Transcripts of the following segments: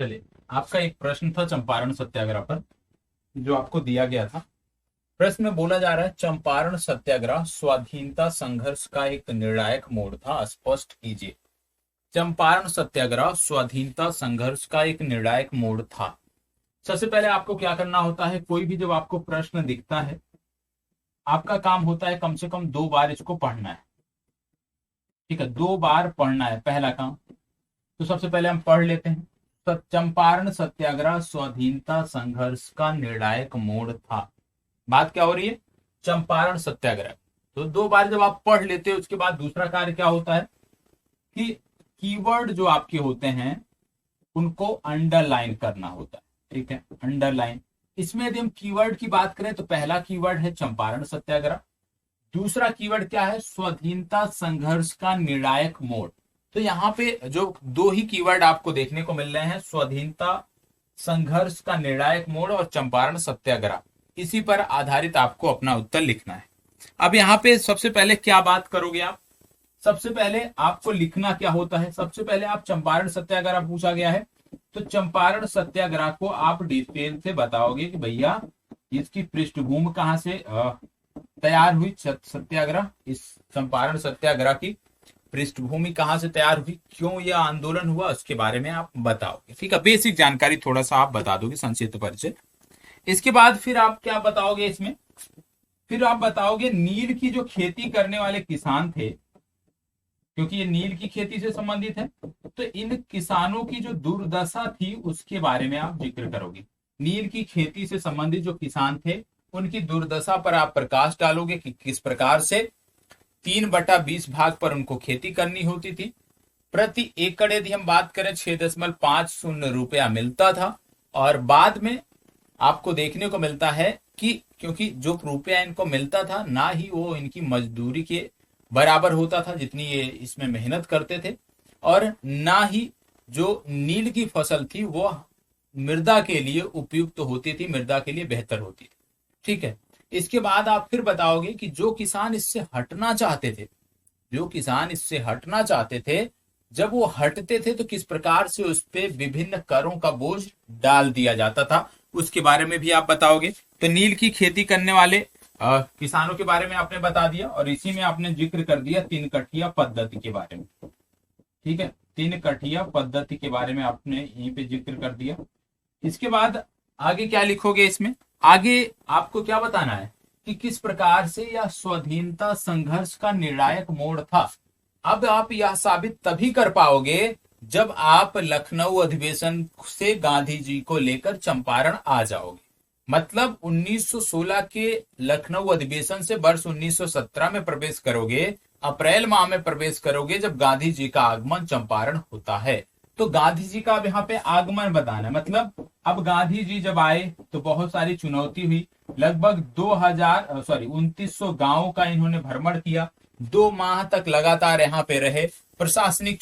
चलिए, आपका एक प्रश्न था चंपारण सत्याग्रह पर, जो आपको दिया गया था। प्रश्न में बोला जा रहा है, चंपारण सत्याग्रह स्वाधीनता संघर्ष का एक निर्णायक मोड़ था, स्पष्ट कीजिए। चंपारण सत्याग्रह स्वाधीनता संघर्ष का एक निर्णायक मोड़ था। सबसे पहले आपको क्या करना होता है, कोई भी जब आपको प्रश्न दिखता है, आपका काम होता है कम से कम 2 बार इसको पढ़ना है। ठीक है, 2 बार पढ़ना है पहला काम। तो सबसे पहले हम पढ़ लेते हैं। चंपारण सत्याग्रह स्वाधीनता संघर्ष का निर्णायक मोड़ था। बात क्या हो रही है? चंपारण सत्याग्रह। तो 2 बार जब आप पढ़ लेते हो, उसके बाद दूसरा कार्य क्या होता है कि कीवर्ड जो आपके होते हैं उनको अंडरलाइन करना होता है। ठीक है, अंडरलाइन। इसमें यदि हम कीवर्ड की बात करें तो पहला कीवर्ड है चंपारण सत्याग्रह, दूसरा कीवर्ड क्या है? स्वाधीनता संघर्ष का निर्णायक मोड़। तो यहाँ पे जो 2 ही कीवर्ड आपको देखने को मिल रहे हैं, स्वाधीनता संघर्ष का निर्णायक मोड़ और चंपारण सत्याग्रह, इसी पर आधारित आपको अपना उत्तर लिखना है। अब यहाँ पे सबसे पहले क्या बात करोगे आप? सबसे पहले आपको लिखना क्या होता है? सबसे पहले आप चंपारण सत्याग्रह पूछा गया है, तो चंपारण सत्याग्रह को आप डिटेल से बताओगे कि भैया इसकी पृष्ठभूमि कहाँ से तैयार हुई। सत्याग्रह, इस चंपारण सत्याग्रह की पृष्ठभूमि कहाँ से तैयार हुई, क्यों यह आंदोलन हुआ, उसके बारे में आप बताओगे। ठीक है, बेसिक जानकारी थोड़ा सा आप बता दोगे, संक्षिप्त परिचय। इसके बाद फिर आप क्या बताओगे इसमें? फिर आप बताओगे नील की जो खेती करने वाले किसान थे, क्योंकि ये नील की खेती से संबंधित है, तो इन किसानों की जो दुर्दशा थी उसके बारे में आप जिक्र करोगे। नील की खेती से संबंधित जो किसान थे उनकी दुर्दशा पर आप प्रकाश डालोगे कि किस प्रकार से 3/20 भाग पर उनको खेती करनी होती थी। प्रति एकड़ यदि हम बात करें 6.50 रुपया मिलता था, और बाद में आपको देखने को मिलता है कि क्योंकि जो रुपया इनको मिलता था ना ही वो इनकी मजदूरी के बराबर होता था जितनी ये इसमें मेहनत करते थे, और ना ही जो नील की फसल थी वो मृदा के लिए उपयुक्त होती थी, मृदा के लिए बेहतर होती थी। ठीक है, इसके बाद आप फिर बताओगे कि जो किसान इससे हटना चाहते थे, जो किसान इससे हटना चाहते थे, जब वो हटते थे तो किस प्रकार से उस पे विभिन्न करों का बोझ डाल दिया जाता था, उसके बारे में भी आप बताओगे। तो नील की खेती करने वाले किसानों के बारे में आपने बता दिया, और इसी में आपने जिक्र कर दिया 3 कठिया पद्धति के बारे में। ठीक है, 3 कठिया पद्धति के बारे में आपने यहीं पे जिक्र कर दिया। इसके बाद आगे क्या लिखोगे इसमें? आगे आपको क्या बताना है कि किस प्रकार से यह स्वाधीनता संघर्ष का निर्णायक मोड़ था। अब आप यह साबित तभी कर पाओगे जब आप लखनऊ अधिवेशन से गांधी जी को लेकर चंपारण आ जाओगे। मतलब 1916 के लखनऊ अधिवेशन से वर्ष 1917 में प्रवेश करोगे, अप्रैल माह में प्रवेश करोगे, जब गांधी जी का आगमन चंपारण होता है। तो गांधी जी का अब यहाँ पे आगमन बताना है। मतलब अब गांधी जी जब आए तो बहुत सारी चुनौती हुई। लगभग 2900 गांवों का इन्होंने भ्रमण किया, 2 माह तक लगातार यहाँ पे रहे। प्रशासनिक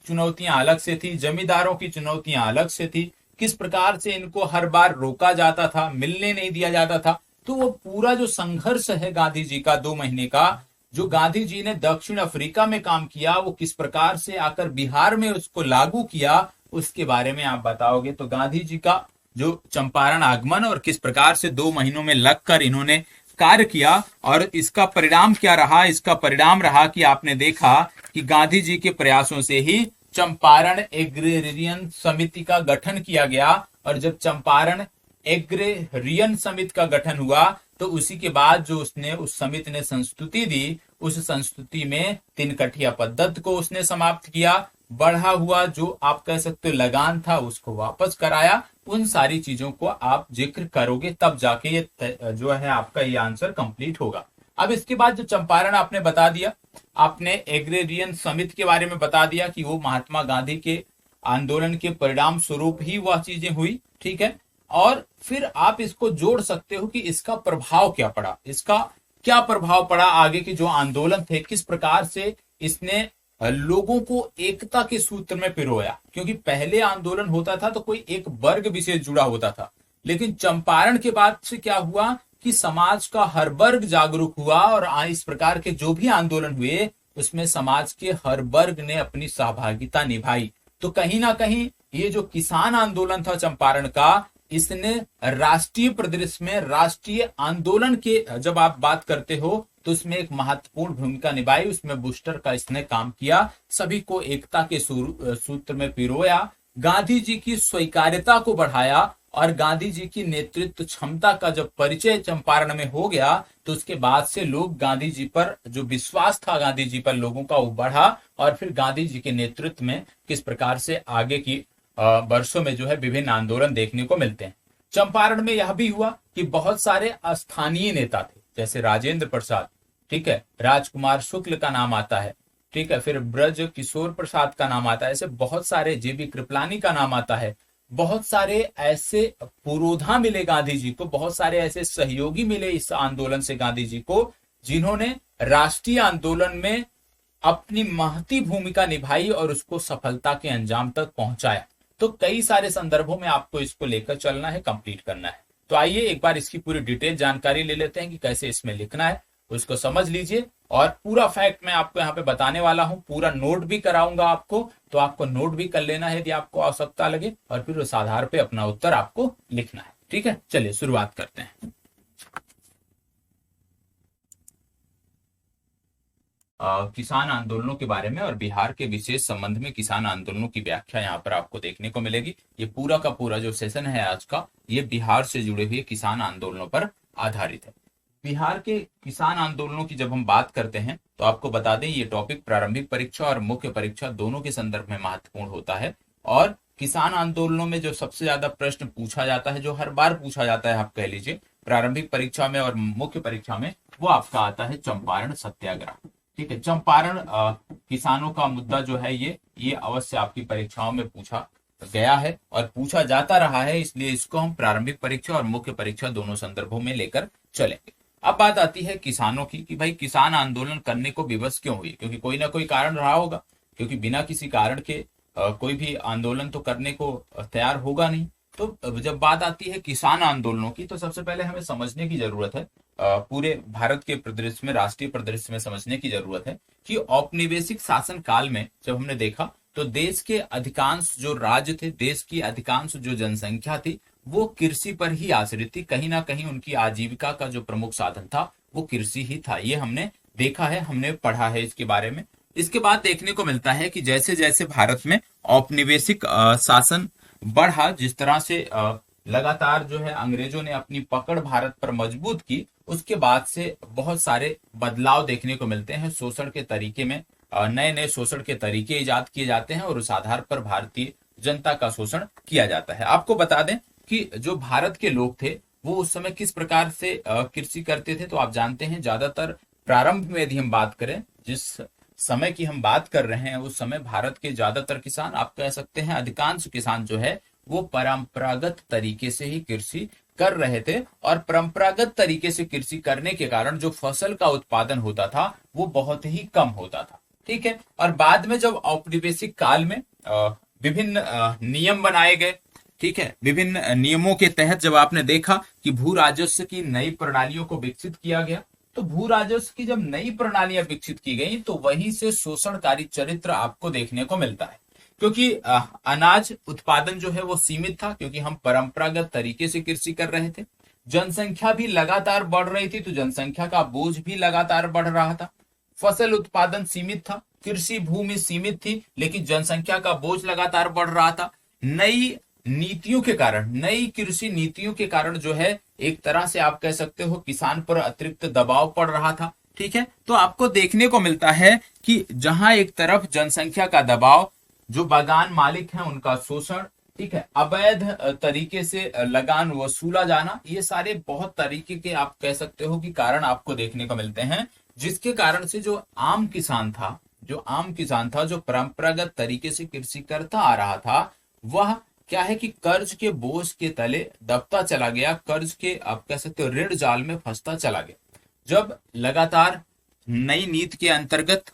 चुनौतियां अलग से थी, जमींदारों की चुनौतियां अलग से थी, किस प्रकार से इनको हर बार रोका जाता था, मिलने नहीं दिया जाता था। तो वो पूरा जो संघर्ष है गांधी जी का 2 महीने का, जो गांधी जी ने दक्षिण अफ्रीका में काम किया, वो किस प्रकार से आकर बिहार में उसको लागू किया, उसके बारे में आप बताओगे। तो गांधी जी का जो चंपारण आगमन और किस प्रकार से 2 महीनों में लगकर इन्होंने कार्य किया, और इसका परिणाम क्या रहा? इसका परिणाम रहा कि आपने देखा कि गांधी जी के प्रयासों से ही चंपारण एग्रेरियन समिति का गठन किया गया, और जब चंपारण एग्रेरियन समिति का गठन हुआ तो उसी के बाद जो उसने उस समिति ने संस्तुति दी, उस संस्तुति में 3 कठिया पद्धति को उसने समाप्त किया, बढ़ा हुआ जो आप कह सकते हो लगान था उसको वापस कराया। उन सारी चीजों को आप जिक्र करोगे, तब जाके ये जो है आपका ये आंसर कंप्लीट होगा। अब इसके बाद जो चंपारण आपने बता दिया, आपने एग्रेरियन समिति के बारे में बता दिया कि वो महात्मा गांधी के आंदोलन के परिणाम स्वरूप ही वह चीजें हुई। ठीक है, और फिर आप इसको जोड़ सकते हो कि इसका प्रभाव क्या पड़ा, इसका क्या प्रभाव पड़ा आगे के जो आंदोलन थे, किस प्रकार से इसने लोगों को एकता के सूत्र में पिरोया। क्योंकि पहले आंदोलन होता था तो कोई एक वर्ग विशेष जुड़ा होता था, लेकिन चंपारण के बाद से क्या हुआ कि समाज का हर वर्ग जागरूक हुआ, और इस प्रकार के जो भी आंदोलन हुए उसमें समाज के हर वर्ग ने अपनी सहभागिता निभाई। तो कहीं ना कहीं ये जो किसान आंदोलन था चंपारण का, इसने राष्ट्रीय परिदृश्य में राष्ट्रीय आंदोलन के जब आप बात करते हो तो उसमें एक महत्वपूर्ण भूमिका निभाई। उसमें बूस्टर का इसने काम किया, सभी को एकता के सूत्र में पिरोया, गांधी जी की स्वीकार्यता को बढ़ाया और गांधी जी की नेतृत्व क्षमता का जब परिचय चंपारण में हो गया तो उसके बाद से लोग गांधी जी पर जो विश्वास था गांधी जी पर लोगों का वो बढ़ा और फिर गांधी जी के नेतृत्व में किस प्रकार से आगे की वर्षों में जो है विभिन्न आंदोलन देखने को मिलते हैं। चंपारण में यह भी हुआ कि बहुत सारे स्थानीय नेता थे, जैसे राजेंद्र प्रसाद, ठीक है, राजकुमार शुक्ल का नाम आता है, ठीक है, फिर ब्रज किशोर प्रसाद का नाम आता है, ऐसे बहुत सारे, जेबी कृपलानी का नाम आता है, बहुत सारे ऐसे पुरोधा मिले गांधी जी को, बहुत सारे ऐसे सहयोगी मिले इस आंदोलन से गांधी जी को, जिन्होंने राष्ट्रीय आंदोलन में अपनी महती भूमिका निभाई और उसको सफलता के अंजाम तक पहुंचाया। तो कई सारे संदर्भों में आपको इसको लेकर चलना है, कंप्लीट करना है। तो आइए एक बार इसकी पूरी डिटेल जानकारी ले लेते हैं कि कैसे इसमें लिखना है, उसको समझ लीजिए। और पूरा फैक्ट मैं आपको यहाँ पे बताने वाला हूं, पूरा नोट भी कराऊंगा आपको, तो आपको नोट भी कर लेना है यदि आपको आवश्यकता लगे, और फिर उस आधार पे अपना उत्तर आपको लिखना है। ठीक है, चलिए शुरुआत करते हैं। किसान आंदोलनों के बारे में और बिहार के विशेष संबंध में किसान आंदोलनों की व्याख्या यहाँ पर आपको देखने को मिलेगी। ये पूरा का पूरा जो सेशन है आज का, ये बिहार से जुड़े हुए किसान आंदोलनों पर आधारित है। बिहार के किसान आंदोलनों की जब हम बात करते हैं तो आपको बता दें ये टॉपिक प्रारंभिक परीक्षा और मुख्य परीक्षा दोनों के संदर्भ में महत्वपूर्ण होता है। और किसान आंदोलनों में जो सबसे ज्यादा प्रश्न पूछा जाता है, जो हर बार पूछा जाता है, आप कह लीजिए प्रारंभिक परीक्षा में और मुख्य परीक्षा में, वो आपका आता है चंपारण सत्याग्रह। ठीक है, चंपारण किसानों का मुद्दा जो है ये अवश्य आपकी परीक्षाओं में पूछा गया है और पूछा जाता रहा है, इसलिए इसको हम प्रारंभिक परीक्षा और मुख्य परीक्षा दोनों संदर्भों में लेकर चलेंगे। अब बात आती है किसानों की कि भाई किसान आंदोलन करने को विवश क्यों हुई, क्योंकि कोई ना कोई कारण रहा होगा, क्योंकि बिना किसी कारण के कोई भी आंदोलन तो करने को तैयार होगा नहीं। तो जब बात आती है किसान आंदोलनों की, तो सबसे पहले हमें समझने की जरूरत है, पूरे भारत के परिदृश्य में, राष्ट्रीय परिदृश्य में समझने की जरूरत है कि औपनिवेशिक शासन काल में जब हमने देखा तो देश के अधिकांश जो राज्य थे, देश की अधिकांश जो जनसंख्या थी, वो कृषि पर ही आश्रित थी। कहीं ना कहीं उनकी आजीविका का जो प्रमुख साधन था वो कृषि ही था। ये हमने देखा है, हमने पढ़ा है इसके बारे में। इसके बाद देखने को मिलता है कि जैसे जैसे भारत में औपनिवेशिक शासन बढ़ा, जिस तरह से लगातार जो है अंग्रेजों ने अपनी पकड़ भारत पर मजबूत की, उसके बाद से बहुत सारे बदलाव देखने को मिलते हैं। शोषण के तरीके में नए नए शोषण के तरीके इजाद किए जाते हैं और उस आधार पर भारतीय जनता का शोषण किया जाता है। आपको बता दें कि जो भारत के लोग थे वो उस समय किस प्रकार से कृषि करते थे, तो आप जानते हैं ज्यादातर प्रारंभ में यदि हम बात करें, जिस समय की हम बात कर रहे हैं, उस समय भारत के ज्यादातर किसान, आप कह सकते हैं अधिकांश किसान जो है वो परंपरागत तरीके से ही कृषि कर रहे थे। और परंपरागत तरीके से कृषि करने के कारण जो फसल का उत्पादन होता था वो बहुत ही कम होता था। ठीक है, और बाद में जब औपनिवेशिक काल में विभिन्न नियम बनाए गए, ठीक है, विभिन्न नियमों के तहत जब आपने देखा कि भू राजस्व की नई प्रणालियों को विकसित किया गया, तो भू राजस्व की जब नई प्रणालियां विकसित की गई तो वहीं से शोषणकारी चरित्र आपको देखने को मिलता है। क्योंकि अनाज उत्पादन जो है वो सीमित था, क्योंकि हम परंपरागत तरीके से कृषि कर रहे थे। जनसंख्या भी लगातार बढ़ रही थी, तो जनसंख्या का बोझ भी लगातार बढ़ रहा था। फसल उत्पादन सीमित था, कृषि भूमि सीमित थी, लेकिन जनसंख्या का बोझ लगातार बढ़ रहा था। नई नीतियों के कारण, नई कृषि नीतियों के कारण जो है एक तरह से आप कह सकते हो किसान पर अतिरिक्त दबाव पड़ रहा था। ठीक है, तो आपको देखने को मिलता है कि जहां एक तरफ जनसंख्या का दबाव, जो बागान मालिक हैं उनका शोषण, ठीक है, अवैध तरीके से लगान वसूला जाना, ये सारे बहुत तरीके के आप कह सकते हो कि कारण आपको देखने को मिलते हैं, जिसके कारण से जो आम किसान था, जो परंपरागत तरीके से कृषि करता आ रहा था, वह क्या है कि कर्ज के बोझ के तले दबता चला गया, कर्ज के आप कह सकते हो ऋण जाल में फंसता चला गया। जब लगातार नई नीति के अंतर्गत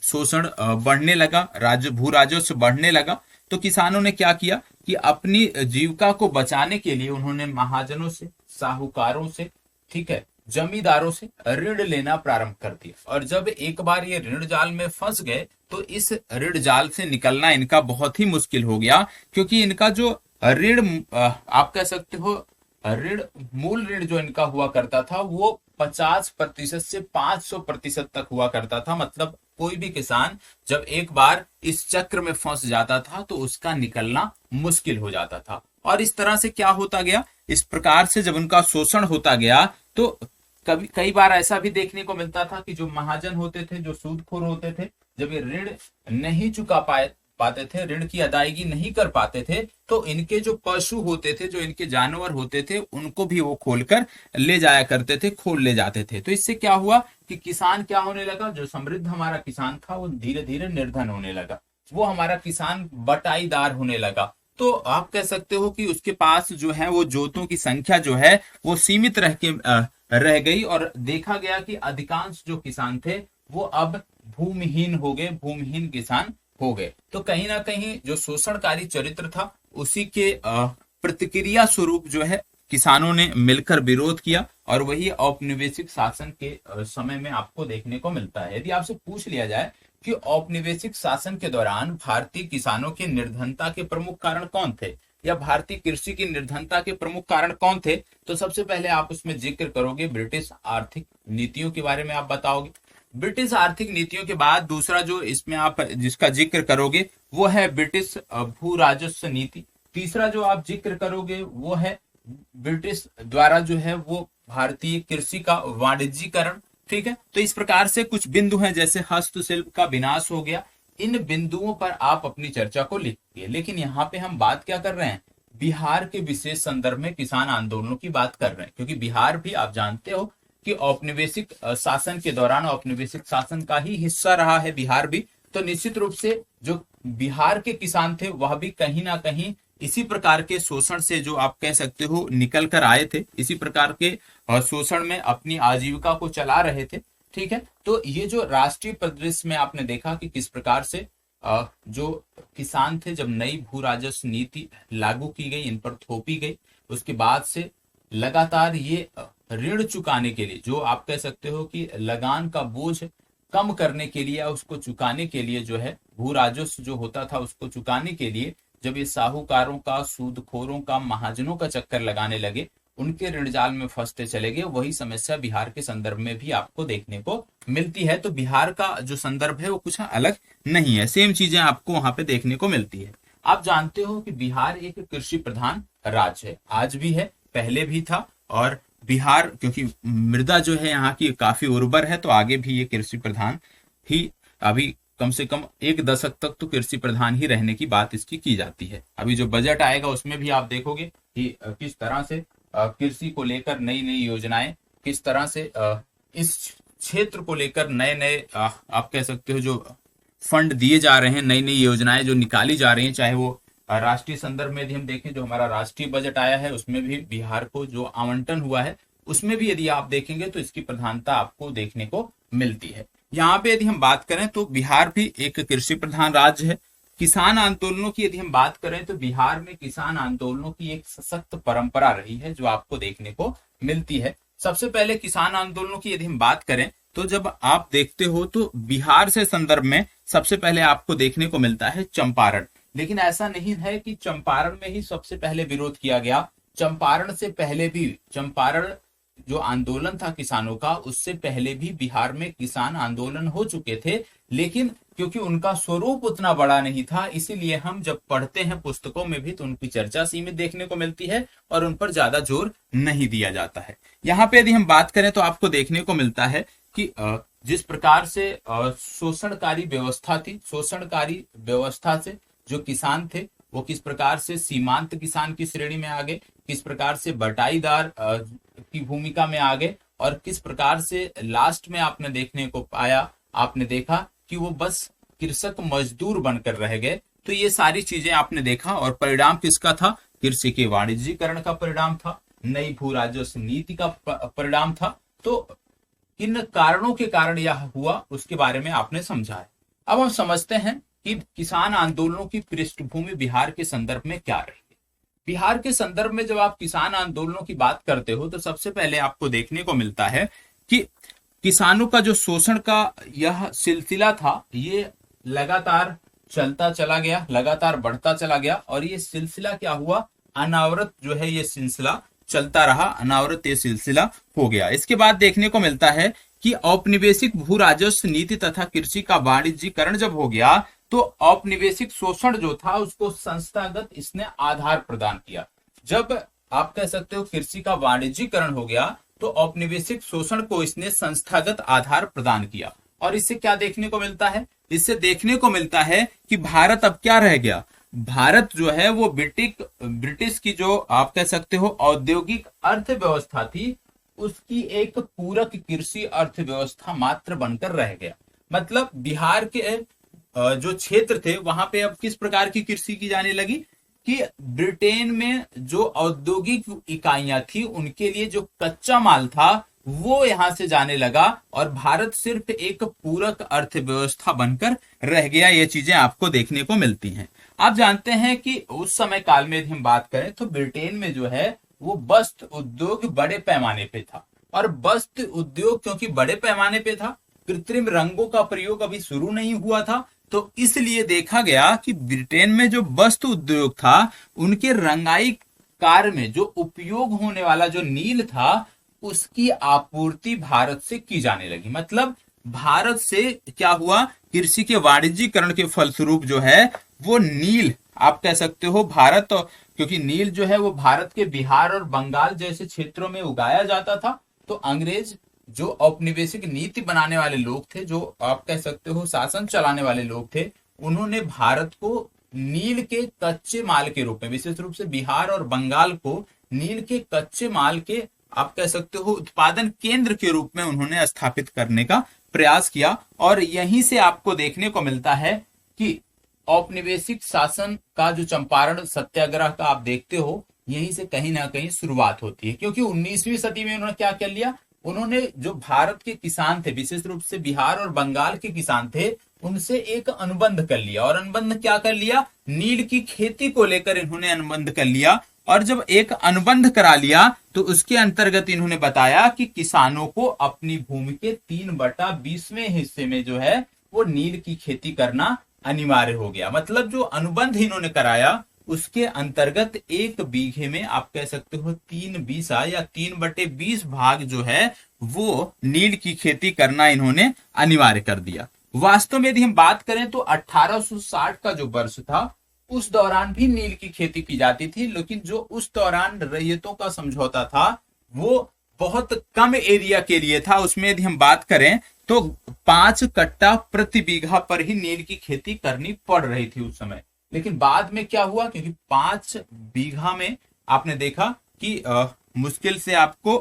शोषण बढ़ने लगा, भू राजस्व बढ़ने लगा, तो किसानों ने क्या किया कि अपनी जीविका को बचाने के लिए उन्होंने महाजनों से, साहूकारों से, ठीक है, जमींदारों से ऋण लेना प्रारंभ कर दिया। और जब एक बार ये ऋण जाल में फंस गए तो इस ऋण जाल से निकलना इनका बहुत ही मुश्किल हो गया, क्योंकि इनका जो ऋण आप कह सकते हो ऋण मूल ऋण जो इनका हुआ करता था वो 50% से 500% तक हुआ करता था। मतलब कोई भी किसान जब एक बार इस चक्र में फंस जाता था तो उसका निकलना मुश्किल हो जाता था। और इस तरह से क्या होता गया, इस प्रकार से जब उनका शोषण होता गया तो कभी कई बार ऐसा भी देखने को मिलता था कि जो महाजन होते थे, जो सूदखोर होते थे, जब ये ऋण नहीं चुका पाते थे, ऋण की अदायगी नहीं कर पाते थे, तो इनके जो पशु होते थे, जो इनके जानवर होते थे, उनको भी वो खोलकर ले जाया करते थे, खोल ले जाते थे। तो इससे क्या हुआ कि किसान क्या होने लगा, जो समृद्ध हमारा किसान था वो धीरे धीरे निर्धन होने लगा, वो हमारा किसान बटाईदार होने लगा। तो आप कह सकते हो कि उसके पास जो है वो जोतों की संख्या जो है वो सीमित रह गई, और देखा गया कि अधिकांश जो किसान थे वो अब भूमिहीन हो गए, भूमिहीन किसान हो गए। तो कहीं ना कहीं जो शोषणकारी चरित्र था उसी के प्रतिक्रिया स्वरूप जो है किसानों ने मिलकर विरोध किया, और वही औपनिवेशिक शासन के समय में आपको देखने को मिलता है। यदि आपसे पूछ लिया जाए कि औपनिवेशिक शासन के दौरान भारतीय किसानों की निर्धनता के प्रमुख कारण कौन थे, या भारतीय कृषि की निर्धनता के प्रमुख कारण कौन थे, तो सबसे पहले आप उसमें जिक्र करोगे ब्रिटिश आर्थिक नीतियों के बारे में आप बताओगे। ब्रिटिश आर्थिक नीतियों के बाद दूसरा जो इसमें आप जिसका जिक्र करोगे वो है ब्रिटिश भू राजस्व नीति। तीसरा जो आप जिक्र करोगे वो है ब्रिटिश द्वारा जो है वो भारतीय कृषि का वाणिज्यीकरण। ठीक है, तो इस प्रकार से कुछ बिंदु हैं, जैसे हस्तशिल्प का विनाश हो गया। इन बिंदुओं पर आप अपनी चर्चा को लिखिए। लेकिन यहाँ पे हम बात क्या कर रहे हैं, बिहार के विशेष संदर्भ में किसान आंदोलनों की बात कर रहे हैं, क्योंकि बिहार भी आप जानते हो कि औपनिवेशिक शासन के दौरान औपनिवेशिक शासन का ही हिस्सा रहा है बिहार भी। तो निश्चित रूप से जो बिहार के किसान थे वह भी कहीं ना कहीं इसी प्रकार के शोषण से, जो आप कह सकते हो, निकल कर आए थे, इसी प्रकार के शोषण में अपनी आजीविका को चला रहे थे। ठीक है, तो ये जो राष्ट्रीय परिदृश्य में आपने देखा कि किस प्रकार से जो किसान थे, जब नई भू राजस्व नीति लागू की गई, इन पर थोपी गई, उसके बाद से लगातार ये ऋण चुकाने के लिए, जो आप कह सकते हो कि लगान का बोझ कम करने के लिए, उसको चुकाने के लिए जो है भू राजस्व जो होता था उसको चुकाने के लिए, जब ये साहूकारों का, सूदखोरों का, महाजनों का चक्कर लगाने लगे, उनके ऋण जाल में फंसते चले गए। वही समस्या बिहार के संदर्भ में भी आपको देखने को मिलती है। तो बिहार का जो संदर्भ है वो कुछ अलग नहीं है, सेम चीजें आपको वहां पे देखने को मिलती है। आप जानते हो कि बिहार एक कृषि प्रधान राज्य है, आज भी है, पहले भी था। और बिहार क्योंकि मृदा जो है यहाँ की काफी उर्वर है, तो आगे भी ये कृषि प्रधान ही, अभी कम से कम एक दशक तक तो कृषि प्रधान ही रहने की बात इसकी की जाती है। अभी जो बजट आएगा उसमें भी आप देखोगे कि किस तरह से कृषि को लेकर नई नई योजनाएं, किस तरह से इस क्षेत्र को लेकर नए नए आप कह सकते हो जो फंड दिए जा रहे हैं, नई नई योजनाएं जो निकाली जा रही हैं। चाहे वो राष्ट्रीय संदर्भ में यदि हम देखें, जो हमारा राष्ट्रीय बजट आया है उसमें भी बिहार को जो आवंटन हुआ है उसमें भी यदि आप देखेंगे तो इसकी प्रधानता आपको देखने को मिलती है। यहाँ पे यदि हम बात करें तो बिहार भी एक कृषि प्रधान राज्य है। किसान आंदोलनों की यदि हम बात करें तो बिहार में किसान आंदोलनों की एक सशक्त परंपरा रही है जो आपको देखने को मिलती है। सबसे पहले किसान आंदोलनों की यदि हम बात करें तो जब आप देखते हो तो बिहार से संदर्भ में सबसे पहले आपको देखने को मिलता है चंपारण। लेकिन ऐसा नहीं है कि चंपारण में ही सबसे पहले विरोध किया गया। चंपारण से पहले भी, चंपारण जो आंदोलन था किसानों का, उससे पहले भी बिहार में किसान आंदोलन हो चुके थे। लेकिन क्योंकि उनका स्वरूप उतना बड़ा नहीं था, इसीलिए हम जब पढ़ते हैं पुस्तकों में भी तो उनकी चर्चा सीमित देखने को मिलती है और उन पर ज्यादा जोर नहीं दिया जाता है। यहाँ पे यदि हम बात करें तो आपको देखने को मिलता है कि जिस प्रकार से शोषणकारी व्यवस्था थी, शोषणकारी व्यवस्था से जो किसान थे वो किस प्रकार से सीमांत किसान की श्रेणी में आ गए, किस प्रकार से बटाईदार की भूमिका में आ गए, और किस प्रकार से लास्ट में आपने देखने को पाया, आपने देखा कि वो बस कृषक मजदूर बनकर रह गए। तो ये सारी चीजें आपने देखा, और परिणाम किसका था, कृषि के वाणिज्यीकरण का परिणाम था, नई भू राजस्व नीति का परिणाम था। तो किन कारणों के कारण यह हुआ उसके बारे में आपने समझा है। अब हम समझते हैं कि किसान आंदोलनों की पृष्ठभूमि बिहार के संदर्भ में क्या रही है। बिहार के संदर्भ में जब आप किसान आंदोलनों की बात करते हो तो सबसे पहले आपको देखने को मिलता है कि किसानों का जो शोषण का यह सिलसिला था, ये लगातार चलता चला गया, लगातार बढ़ता चला गया, और ये सिलसिला क्या हुआ, अनावरत जो है ये सिलसिला चलता रहा, अनावरत ये सिलसिला हो गया। इसके बाद देखने को मिलता है कि औपनिवेशिक भू राजस्व नीति तथा कृषि का वाणिज्यीकरण जब हो गया तो औपनिवेशिक शोषण जो था उसको संस्थागत इसने आधार प्रदान किया। जब आप कह सकते हो कृषि का वाणिज्यीकरण हो गया तो औपनिवेशिक शोषण को इसने संस्थागत आधार प्रदान किया। और इससे क्या देखने को मिलता है, इससे देखने को मिलता है कि भारत अब क्या रह गया, भारत जो है वो ब्रिटिश की जो आप कह सकते हो औद्योगिक अर्थव्यवस्था थी उसकी एक पूरक कृषि अर्थव्यवस्था मात्र बनकर रह गया। मतलब बिहार के जो क्षेत्र थे वहां पे अब किस प्रकार की कृषि की जाने लगी कि ब्रिटेन में जो औद्योगिक इकाइयां थी उनके लिए जो कच्चा माल था वो यहां से जाने लगा और भारत सिर्फ एक पूरक अर्थव्यवस्था बनकर रह गया। ये चीजें आपको देखने को मिलती हैं। आप जानते हैं कि उस समय काल में यदि हम बात करें तो ब्रिटेन में जो है वो वस्त्र उद्योग बड़े पैमाने पे था, और वस्त्र उद्योग क्योंकि बड़े पैमाने पे था, कृत्रिम रंगों का प्रयोग अभी शुरू नहीं हुआ था, तो इसलिए देखा गया कि ब्रिटेन में जो वस्त्र उद्योग था उनके रंगाई कार्य में जो उपयोग होने वाला जो नील था उसकी आपूर्ति भारत से की जाने लगी। मतलब भारत से क्या हुआ, कृषि के वाणिज्यीकरण के फलस्वरूप जो है वो नील आप कह सकते हो भारत, क्योंकि नील जो है वो भारत के बिहार और बंगाल जैसे क्षेत्रों में उगाया जाता था, तो अंग्रेज जो औपनिवेशिक नीति बनाने वाले लोग थे, जो आप कह सकते हो शासन चलाने वाले लोग थे, उन्होंने भारत को नील के कच्चे माल के रूप में, विशेष रूप से बिहार और बंगाल को नील के कच्चे माल के आप कह सकते हो उत्पादन केंद्र के रूप में उन्होंने स्थापित करने का प्रयास किया। और यहीं से आपको देखने को मिलता है कि औपनिवेशिक शासन का जो चंपारण सत्याग्रह का आप देखते हो यहीं से कहीं ना कहीं शुरुआत होती है, क्योंकि 19वीं सदी में उन्होंने क्या कर लिया, उन्होंने जो भारत के किसान थे, विशेष रूप से बिहार और बंगाल के किसान थे, उनसे एक अनुबंध कर लिया। और अनुबंध क्या कर लिया, नील की खेती को लेकर इन्होंने अनुबंध कर लिया। और जब एक अनुबंध करा लिया तो उसके अंतर्गत इन्होंने बताया कि किसानों को अपनी भूमि के 3/20वें हिस्से में जो है वो नील की खेती करना अनिवार्य हो गया। मतलब जो अनुबंध इन्होंने कराया उसके अंतर्गत 1 बीघे में आप कह सकते हो 3/20 या 3/20 भाग जो है वो नील की खेती करना इन्होंने अनिवार्य कर दिया। वास्तव में यदि हम बात करें तो 1860 का जो वर्ष था उस दौरान भी नील की खेती की जाती थी, लेकिन जो उस दौरान रैयतों का समझौता था वो बहुत कम एरिया के लिए था। उसमें यदि हम बात करें तो 5 कट्टा प्रति बीघा पर ही नील की खेती करनी पड़ रही थी उस समय। लेकिन बाद में क्या हुआ, क्योंकि 5 बीघा में आपने देखा कि मुश्किल से आपको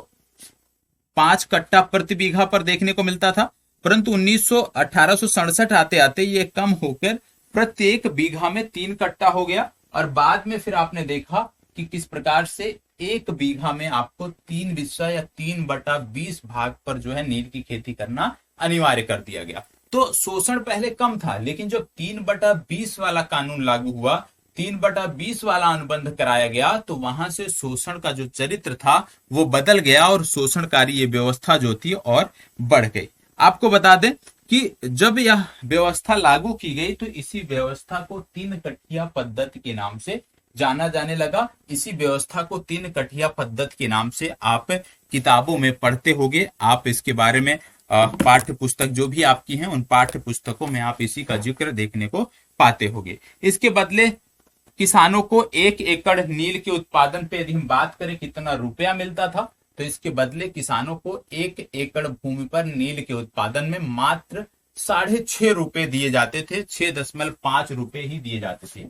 5 कट्टा प्रति बीघा पर देखने को मिलता था, परंतु 1867 आते आते ये कम होकर प्रत्येक बीघा में 3 कट्टा हो गया। और बाद में फिर आपने देखा कि किस प्रकार से 1 बीघा में आपको 3/20 या 3/20 भाग पर जो है नील की खेती करना अनिवार्य कर दिया गया। तो शोषण पहले कम था, लेकिन जब 3/20 वाला कानून लागू हुआ, 3/20 वाला अनुबंध कराया गया, तो वहां से शोषण का जो चरित्र था वो बदल गया और शोषणकारी ये व्यवस्था जो थी और बढ़ गई। आपको बता दें कि जब यह व्यवस्था लागू की गई तो इसी व्यवस्था को 3 कठिया पद्धति के नाम से जाना जाने लगा। इसी व्यवस्था को 3 कठिया पद्धति के नाम से आप किताबों में पढ़ते होंगे। आप इसके बारे में पाठ्य पुस्तक जो भी आपकी हैं उन पाठ्य पुस्तकों में आप इसी का जिक्र देखने को पाते होंगे। इसके बदले किसानों को 1 एकड़ नील के उत्पादन पे यदि हम बात करें कितना रुपया मिलता था, तो इसके बदले किसानों को 1 एकड़ भूमि पर नील के उत्पादन में मात्र 6.5 रुपए दिए जाते थे, 6.5 रुपए ही दिए जाते थे।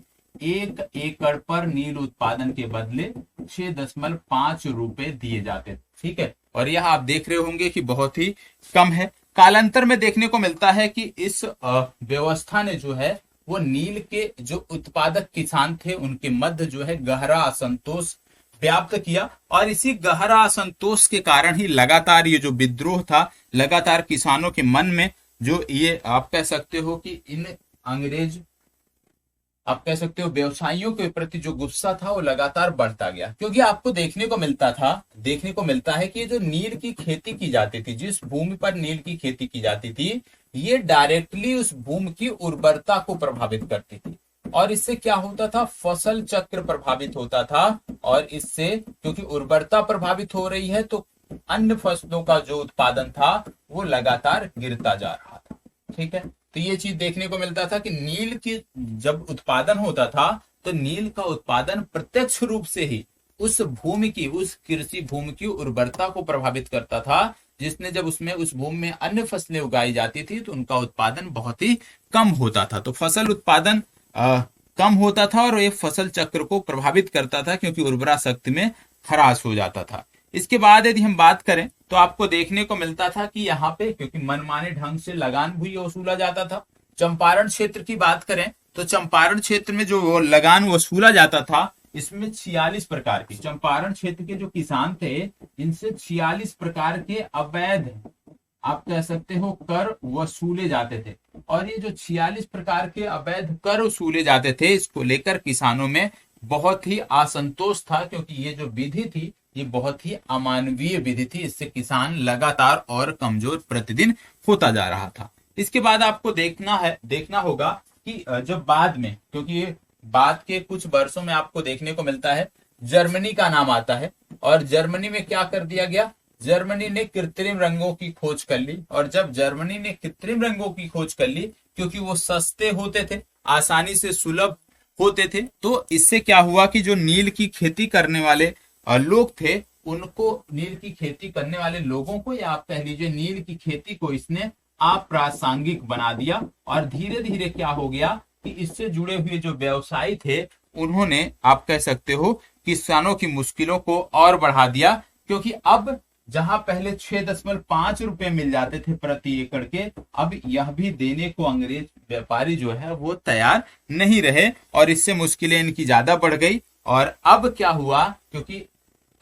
1 एकड़ पर नील उत्पादन के बदले 6.5 रुपए दिए जाते थे। ठीक है, और यह आप देख रहे होंगे कि बहुत ही कम है। कालांतर में देखने को मिलता है कि इस व्यवस्था ने जो है वो नील के जो उत्पादक किसान थे उनके मध्य जो है गहरा असंतोष व्याप्त किया, और इसी गहरा असंतोष के कारण ही लगातार ये जो विद्रोह था, लगातार किसानों के मन में जो ये आप कह सकते हो कि इन अंग्रेज आप कह सकते हो व्यवसायियों के प्रति जो गुस्सा था वो लगातार बढ़ता गया, क्योंकि आपको देखने को मिलता है कि ये जो नील की खेती की जाती थी, जिस भूमि पर नील की खेती की जाती थी, ये डायरेक्टली उस भूमि की उर्वरता को प्रभावित करती थी। और इससे क्या होता था, फसल चक्र प्रभावित होता था। और इससे क्योंकि उर्वरता प्रभावित हो रही है तो अन्य फसलों का जो उत्पादन था वो लगातार गिरता जा रहा था। ठीक है, तो ये चीज देखने को मिलता था कि नील की जब उत्पादन होता था तो नील का उत्पादन प्रत्यक्ष रूप से ही उस कृषि भूमि की उर्वरता को प्रभावित करता था, जिसने जब उस भूमि में अन्य फसलें उगाई जाती थी तो उनका उत्पादन बहुत ही कम होता था। तो फसल उत्पादन कम होता था और ये फसल चक्र को प्रभावित करता था, क्योंकि उर्वरा शक्ति में ह्रास हो जाता था। इसके बाद यदि हम बात करें तो आपको देखने को मिलता था कि यहाँ पे क्योंकि मनमाने ढंग से लगान भी वसूला जाता था। चंपारण क्षेत्र की बात करें तो चंपारण क्षेत्र में जो लगान वसूला जाता था, इसमें 46 प्रकार की, चंपारण क्षेत्र के जो किसान थे इनसे 46 प्रकार के अवैध, आप कह सकते हो, कर वसूले जाते थे। और ये जो 46 प्रकार के अवैध कर वसूले जाते थे, इसको लेकर किसानों में बहुत ही असंतोष था, क्योंकि ये जो विधि थी ये बहुत ही अमानवीय विधि थी। इससे किसान लगातार और कमजोर प्रतिदिन होता जा रहा था। इसके बाद आपको देखना होगा कि जब बाद में, क्योंकि ये बाद के कुछ वर्षों में आपको देखने को मिलता है, जर्मनी का नाम आता है। और जर्मनी में क्या कर दिया गया, जर्मनी ने कृत्रिम रंगों की खोज कर ली। और जब जर्मनी ने कृत्रिम रंगों की खोज कर ली, क्योंकि वो सस्ते होते थे, आसानी से सुलभ होते थे, तो इससे क्या हुआ कि जो नील की खेती करने वाले लोग थे, उनको, नील की खेती करने वाले लोगों को, या आप कह लीजिए नील की खेती को, इसने अप्रासंगिक बना दिया। और धीरे धीरे क्या हो गया कि इससे जुड़े हुए जो व्यवसायी थे उन्होंने, आप कह सकते हो, किसानों की मुश्किलों को और बढ़ा दिया। क्योंकि अब जहां पहले 6.5 रुपए मिल जाते थे प्रति एकड़ के, अब यह भी देने को अंग्रेज व्यापारी जो है वो तैयार नहीं रहे, और इससे मुश्किलें इनकी ज्यादा बढ़ गई। और अब क्या हुआ, क्योंकि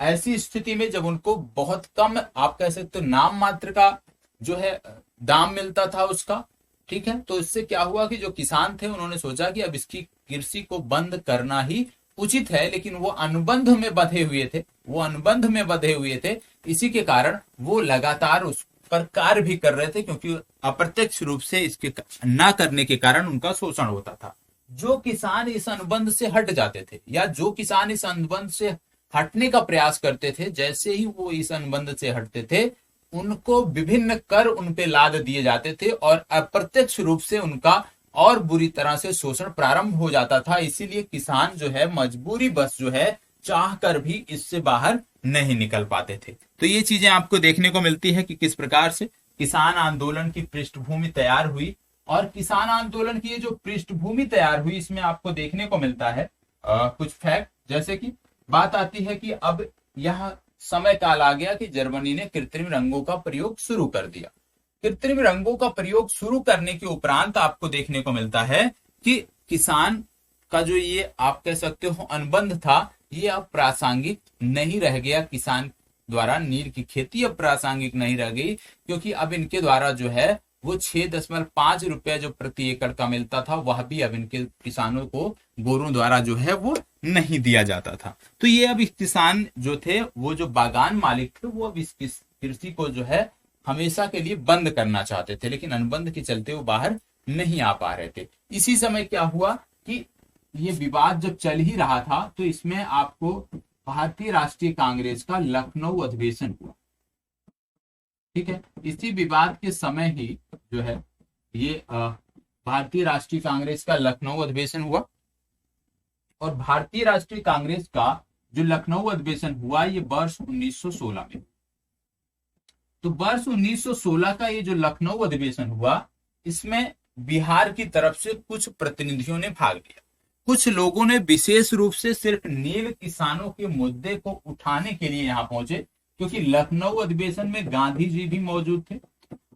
ऐसी स्थिति में जब उनको बहुत कम, आप कह सकते हो, नाम मात्र का जो है दाम मिलता था उसका, ठीक है, तो इससे क्या हुआ कि जो किसान थे उन्होंने सोचा कि अब इसकी कृषि को बंद करना ही उचित है। लेकिन वो अनुबंध में बंधे हुए थे, इसी के कारण वो लगातार उस पर कार्य भी कर रहे थे, क्योंकि अप्रत्यक्ष रूप से इसके ना करने के कारण उनका शोषण होता था। जो किसान इस अनुबंध से हट जाते थे, या जो किसान इस अनुबंध से हटने का प्रयास करते थे, जैसे ही वो इस अनुबंध से हटते थे, उनको विभिन्न कर उन पे लाद दिए जाते थे, और अप्रत्यक्ष रूप से उनका और बुरी तरह से शोषण प्रारंभ हो जाता था। इसीलिए किसान जो है मजबूरी बस जो है चाह कर भी इससे बाहर नहीं निकल पाते थे। तो ये चीजें आपको देखने को मिलती है कि किस प्रकार से किसान आंदोलन की पृष्ठभूमि तैयार हुई। और किसान आंदोलन की ये जो पृष्ठभूमि तैयार हुई, इसमें आपको देखने को मिलता है कुछ फैक्ट, जैसे कि बात आती है कि अब यह समय काल आ गया कि जर्मनी ने कृत्रिम रंगों का प्रयोग शुरू कर दिया। कृत्रिम रंगों का प्रयोग शुरू करने के उपरांत आपको देखने को मिलता है कि किसान का जो ये, आप कह सकते हो, अनुबंध था, ये अब प्रासंगिक नहीं रह गया। किसान द्वारा नील की खेती अब प्रासंगिक नहीं रह गई, क्योंकि अब इनके द्वारा जो है वो 6.5 रुपए जो प्रति एकड़ का मिलता था, वह भी अब इनके किसानों को गोरों द्वारा जो है वो नहीं दिया जाता था। तो ये अब इस किसान जो थे, वो जो बागान मालिक थे, वो अब इस कृषि को जो है हमेशा के लिए बंद करना चाहते थे, लेकिन अनुबंध के चलते वो बाहर नहीं आ पा रहे थे। इसी समय क्या हुआ कि ये विवाद जब चल ही रहा था, तो इसमें आपको भारतीय राष्ट्रीय कांग्रेस का लखनऊ अधिवेशन हुआ। ठीक है, इसी विवाद के समय ही जो है ये भारतीय राष्ट्रीय कांग्रेस का लखनऊ अधिवेशन हुआ। और भारतीय राष्ट्रीय कांग्रेस का जो लखनऊ अधिवेशन हुआ, ये वर्ष 1916 में। तो वर्ष 1916 का ये जो लखनऊ अधिवेशन हुआ, इसमें बिहार की तरफ से कुछ प्रतिनिधियों ने भाग लिया। कुछ लोगों ने विशेष रूप से सिर्फ नील किसानों के मुद्दे को उठाने के लिए यहाँ पहुंचे, क्योंकि लखनऊ अधिवेशन में गांधी जी भी मौजूद थे।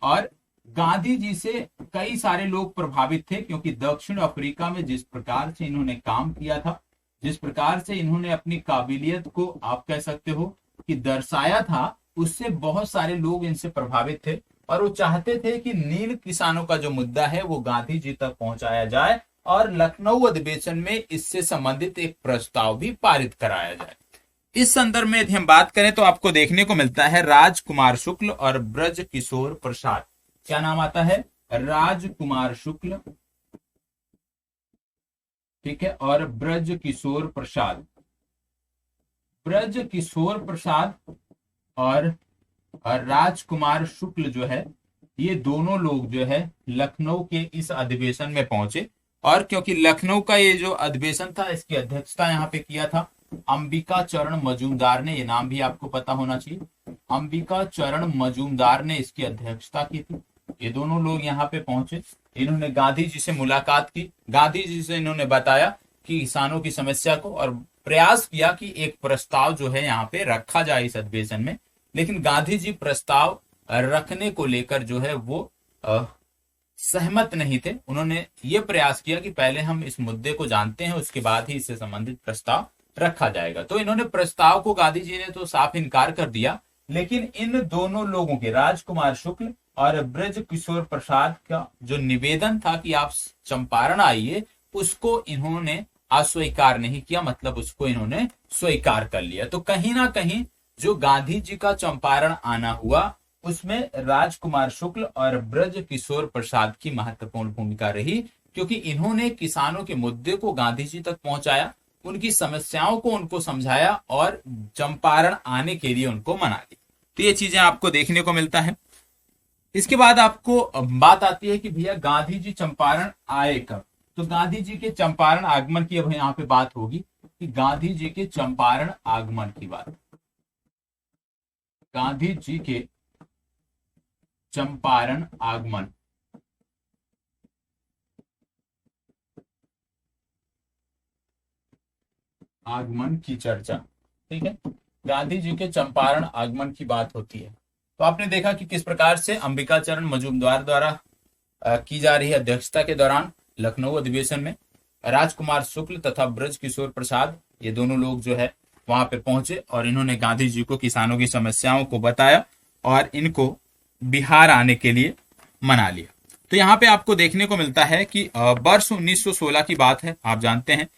और गांधी जी से कई सारे लोग प्रभावित थे, क्योंकि दक्षिण अफ्रीका में जिस प्रकार से इन्होंने काम किया था, जिस प्रकार से इन्होंने अपनी काबिलियत को, आप कह सकते हो, कि दर्शाया था, उससे बहुत सारे लोग इनसे प्रभावित थे। और वो चाहते थे कि नील किसानों का जो मुद्दा है वो गांधी जी तक पहुंचाया जाए, और लखनऊ अधिवेशन में इससे संबंधित एक प्रस्ताव भी पारित कराया जाए। इस संदर्भ में यदि हम बात करें तो आपको देखने को मिलता है राजकुमार शुक्ल और ब्रज किशोर प्रसाद। क्या नाम आता है? राजकुमार शुक्ल, ठीक है, और ब्रज किशोर प्रसाद। ब्रज किशोर प्रसाद और राजकुमार शुक्ल जो है, ये दोनों लोग जो है लखनऊ के इस अधिवेशन में पहुंचे। और क्योंकि लखनऊ का ये जो अधिवेशन था, इसकी अध्यक्षता यहाँ पे किया था अंबिका चरण मजूमदार ने। ये नाम भी आपको पता होना चाहिए, अंबिका चरण मजूमदार ने इसकी अध्यक्षता की थी। ये दोनों लोग यहाँ पे पहुंचे, इन्होंने गांधी जी से मुलाकात की, गांधी जी से इन्होंने बताया कि किसानों की समस्या को, और प्रयास किया कि एक प्रस्ताव जो है यहाँ पे रखा जाए इस अधिवेशन में। लेकिन गांधी जी प्रस्ताव रखने को लेकर जो है वो सहमत नहीं थे। उन्होंने ये प्रयास किया कि पहले हम इस मुद्दे को जानते हैं, उसके बाद ही इससे संबंधित प्रस्ताव रखा जाएगा। तो इन्होंने प्रस्ताव को, गांधी जी ने तो साफ इनकार कर दिया। लेकिन इन दोनों लोगों के, राजकुमार शुक्ल और ब्रज किशोर प्रसाद का जो निवेदन था कि आप चंपारण आइए, उसको इन्होंने अस्वीकार नहीं किया, मतलब उसको इन्होंने स्वीकार कर लिया। तो कहीं ना कहीं जो गांधी जी का चंपारण आना हुआ, उसमें राजकुमार शुक्ल और ब्रज किशोर प्रसाद की महत्वपूर्ण भूमिका रही, क्योंकि इन्होंने किसानों के मुद्दे को गांधी जी तक पहुंचाया, उनकी समस्याओं को उनको समझाया और चंपारण आने के लिए उनको मना लिया। तो ये चीजें आपको देखने को मिलता है। इसके बाद आपको बात आती है कि भैया गांधी जी चंपारण आए कब। तो गांधी जी के चंपारण आगमन की अब यहाँ पे बात होगी कि गांधी जी के चंपारण आगमन की बात। गांधी जी के चंपारण आगमन, आगमन की चर्चा, ठीक है, गांधी जी के चंपारण आगमन की बात होती है। तो आपने देखा कि किस प्रकार से अंबिका चरण मजूमदार द्वारा की जा रही अध्यक्षता के दौरान लखनऊ अधिवेशन में राजकुमार शुक्ल तथा ब्रज किशोर प्रसाद, ये दोनों लोग जो है वहां पे पहुंचे और इन्होंने गांधी जी को किसानों की समस्याओं को बताया और इनको बिहार आने के लिए मना लिया। तो यहाँ पे आपको देखने को मिलता है कि वर्ष 1916 की बात है। आप जानते हैं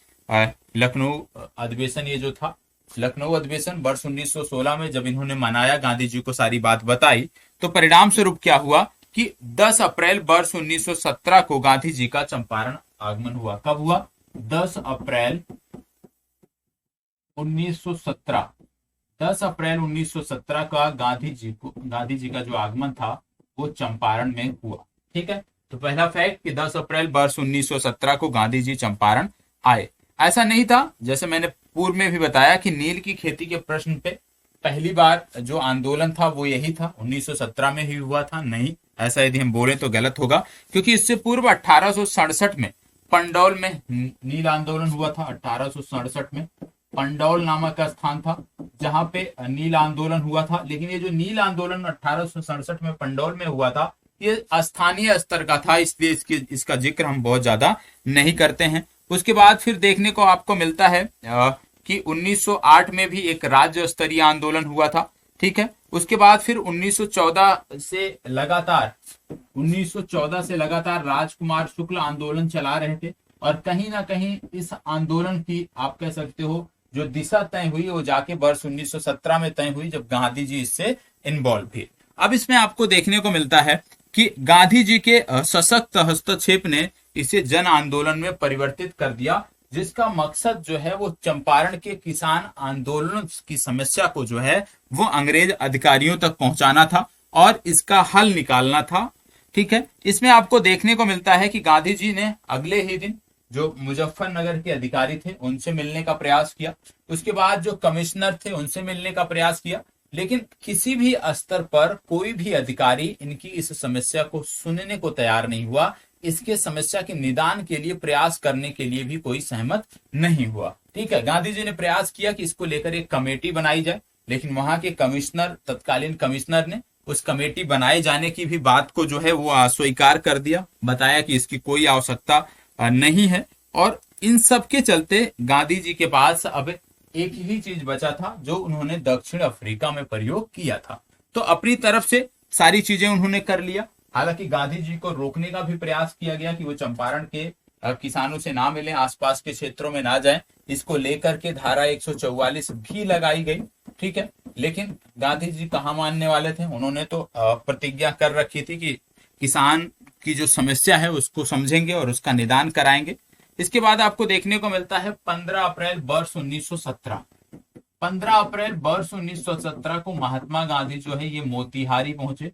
लखनऊ अधिवेशन, ये जो था लखनऊ अधिवेशन वर्ष 1916 में जब इन्होंने मनाया, गांधी जी को सारी बात बताई, तो परिणाम स्वरूप क्या हुआ कि 10 अप्रैल वर्ष 1917 को गांधी जी का चंपारण आगमन हुआ। कब हुआ? 10 अप्रैल 1917। 10 अप्रैल 1917 का गांधी जी का जो आगमन था वो चंपारण में हुआ। ठीक है, तो पहला फैक्ट कि 10 अप्रैल वर्ष 1917 को गांधी जी चंपारण आए। ऐसा नहीं था, जैसे मैंने पूर्व में भी बताया कि नील की खेती के प्रश्न पे पहली बार जो आंदोलन था वो यही था, 1917 में ही हुआ था। नहीं, ऐसा यदि हम बोले तो गलत होगा, क्योंकि इससे पूर्व 1867 में पंडौल में नील आंदोलन हुआ था। 1867 में पंडौल नामक स्थान था जहां पे नील आंदोलन हुआ था। लेकिन ये जो नील आंदोलन 1867 में पंडौल में हुआ था, ये स्थानीय स्तर का था, इसलिए इसका जिक्र हम बहुत ज्यादा नहीं करते हैं। उसके बाद फिर देखने को आपको मिलता है कि 1908 में भी एक राज्य स्तरीय आंदोलन हुआ था। ठीक है, उसके बाद फिर 1914 से लगातार राजकुमार शुक्ल आंदोलन चला रहे थे, और कहीं ना कहीं इस आंदोलन की आप कह सकते हो जो दिशा तय हुई वो जाके वर्ष 1917 में तय हुई, जब गांधी जी इससे इन्वॉल्व थे। अब इसमें आपको देखने को मिलता है कि गांधी जी के सशक्त हस्तक्षेप ने इसे जन आंदोलन में परिवर्तित कर दिया, जिसका मकसद जो है वो चंपारण के किसान आंदोलन की समस्या को जो है वो अंग्रेज अधिकारियों तक पहुंचाना था और इसका हल निकालना था। ठीक है, इसमें आपको देखने को मिलता है कि गांधी जी ने अगले ही दिन जो मुजफ्फरनगर के अधिकारी थे उनसे मिलने का प्रयास किया, उसके बाद जो कमिश्नर थे उनसे मिलने का प्रयास किया, लेकिन किसी भी स्तर पर कोई भी अधिकारी इनकी इस समस्या को सुनने को तैयार नहीं हुआ। इसके समस्या के निदान के लिए प्रयास करने के लिए भी कोई सहमत नहीं हुआ। ठीक है, गांधी जी ने प्रयास किया कि इसको लेकर एक कमेटी बनाई जाए, लेकिन वहां के कमिश्नर, तत्कालीन कमिश्नर ने उस कमेटी बनाए जाने की भी बात को जो है वो अस्वीकार कर दिया, बताया कि इसकी कोई आवश्यकता नहीं है। और इन सब के चलते गांधी जी के पास अब एक ही चीज बचा था जो उन्होंने दक्षिण अफ्रीका में प्रयोग किया था। तो अपनी तरफ से सारी चीजें उन्होंने कर लिया। हालांकि गांधी जी को रोकने का भी प्रयास किया गया कि वो चंपारण के किसानों से ना मिले, आसपास के क्षेत्रों में ना जाएं, इसको लेकर के धारा 144 भी लगाई गई। ठीक है, लेकिन गांधी जी कहाँ मानने वाले थे? उन्होंने तो प्रतिज्ञा कर रखी थी कि किसान की जो समस्या है उसको समझेंगे और उसका निदान कराएंगे। इसके बाद आपको देखने को मिलता है 15 अप्रैल वर्ष 1917। 15 अप्रैल वर्ष 1917 को महात्मा गांधी जो है ये मोतिहारी पहुंचे।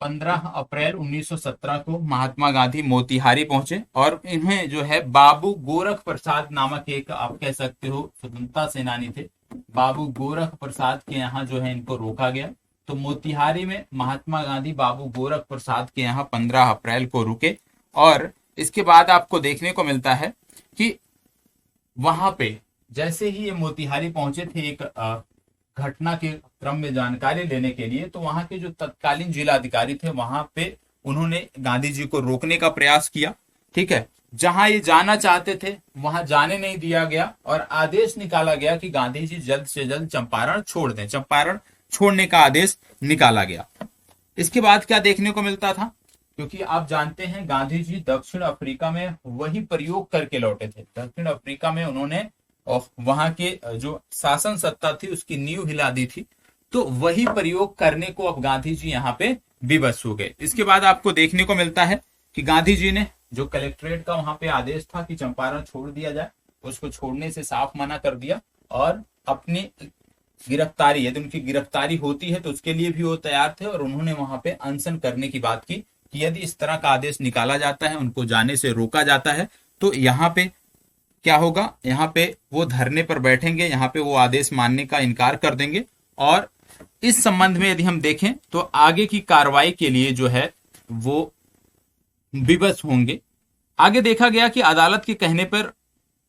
15 अप्रैल 1917 को महात्मा गांधी मोतिहारी पहुंचे और इन्हें जो है बाबू गोरख प्रसाद नामक एक, आप कह सकते हो, स्वतंत्रता सेनानी थे, बाबू गोरख प्रसाद के यहाँ जो है इनको रोका गया। तो मोतिहारी में महात्मा गांधी बाबू गोरख प्रसाद के यहाँ 15 अप्रैल को रुके। और इसके बाद आपको देखने को मिलता है कि वहां पे जैसे ही ये मोतिहारी पहुंचे थे एक घटना के क्रम में जानकारी लेने के लिए, तो वहां के जो तत्कालीन जिलाधिकारी थे वहां पे उन्होंने गांधी जी को रोकने का प्रयास किया। ठीक है, जहां ये जाना चाहते थे वहां जाने नहीं दिया गया और आदेश निकाला गया कि गांधी जी जल्द से जल्द चंपारण छोड़ दें। चंपारण छोड़ने का आदेश निकाला गया। इसके बाद क्या देखने को मिलता था? क्योंकि आप जानते हैं गांधी जी दक्षिण अफ्रीका में वही प्रयोग करके लौटे थे। दक्षिण अफ्रीका में उन्होंने वहां के जो शासन सत्ता थी उसकी नींव हिला दी थी, तो वही प्रयोग करने को अब गांधी जी यहाँ पे विवश हो गए। इसके बाद आपको देखने को मिलता है कि गांधी जी ने जो कलेक्ट्रेट का वहां पे आदेश था कि चंपारण छोड़ दिया जाए, उसको छोड़ने से साफ मना कर दिया और अपनी गिरफ्तारी, यदि उनकी गिरफ्तारी होती है तो उसके लिए भी वो तैयार थे और उन्होंने वहां पे अनशन करने की बात की कि यदि इस तरह का आदेश निकाला जाता है, उनको जाने से रोका जाता है, तो यहाँ पे क्या होगा? यहाँ पे वो धरने पर बैठेंगे, यहाँ पे वो आदेश मानने का इनकार कर देंगे। और इस संबंध में यदि हम देखें तो आगे की कार्रवाई के लिए जो है वो विवश होंगे। आगे देखा गया कि अदालत के कहने पर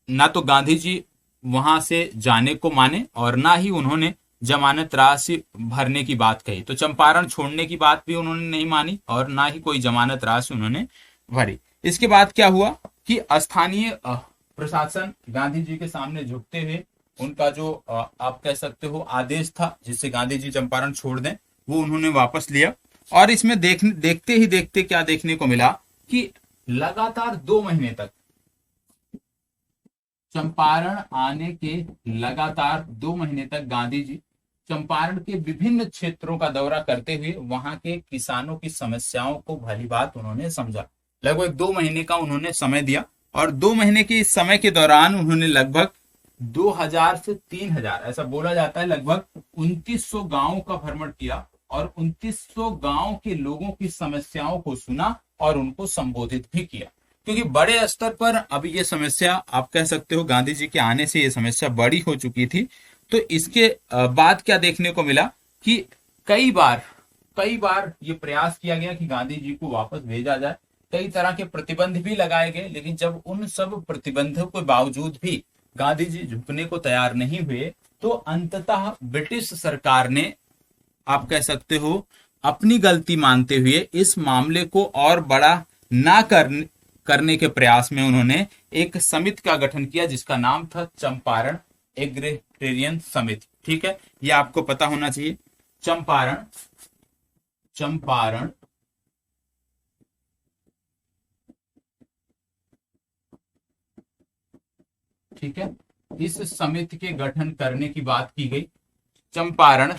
ना तो गांधी जी वहां से जाने को माने और ना ही उन्होंने जमानत राशि भरने की बात कही। तो चंपारण छोड़ने की बात भी उन्होंने नहीं मानी और ना ही कोई जमानत राशि उन्होंने भरी। इसके बाद क्या हुआ कि स्थानीय प्रशासन गांधी जी के सामने झुकते हुए उनका जो आप कह सकते हो आदेश था जिससे गांधी जी चंपारण छोड़ दें, वो उन्होंने वापस लिया। और इसमें देखते ही देखते क्या देखने को मिला कि लगातार 2 महीने तक चंपारण आने के लगातार 2 महीने तक गांधी जी चंपारण के विभिन्न क्षेत्रों का दौरा करते हुए वहां के किसानों की समस्याओं को भली बात उन्होंने समझा। लगभग 2 महीने का उन्होंने समय दिया और 2 महीने के इस समय के दौरान उन्होंने लगभग 2000 से 3000, ऐसा बोला जाता है, लगभग 2900 गांवों का भ्रमण किया और 2900 गांव के लोगों की समस्याओं को सुना और उनको संबोधित भी किया। क्योंकि बड़े स्तर पर अब ये समस्या, आप कह सकते हो, गांधी जी के आने से ये समस्या बड़ी हो चुकी थी। तो इसके बाद क्या देखने को मिला कि कई बार ये प्रयास किया गया कि गांधी जी को वापस भेजा जाए। कई तरह के प्रतिबंध भी लगाए गए, लेकिन जब उन सब प्रतिबंधों के बावजूद भी गांधी जी झुकने को तैयार नहीं हुए, तो अंततः ब्रिटिश सरकार ने, आप कह सकते हो, अपनी गलती मानते हुए इस मामले को और बड़ा ना करने के प्रयास में उन्होंने एक समिति का गठन किया जिसका नाम था चंपारण एग्रेरियन समिति। ठीक है, ये आपको पता होना चाहिए। चंपारण ठीक है, इस समिति के गठन करने की बात की गई, चंपारण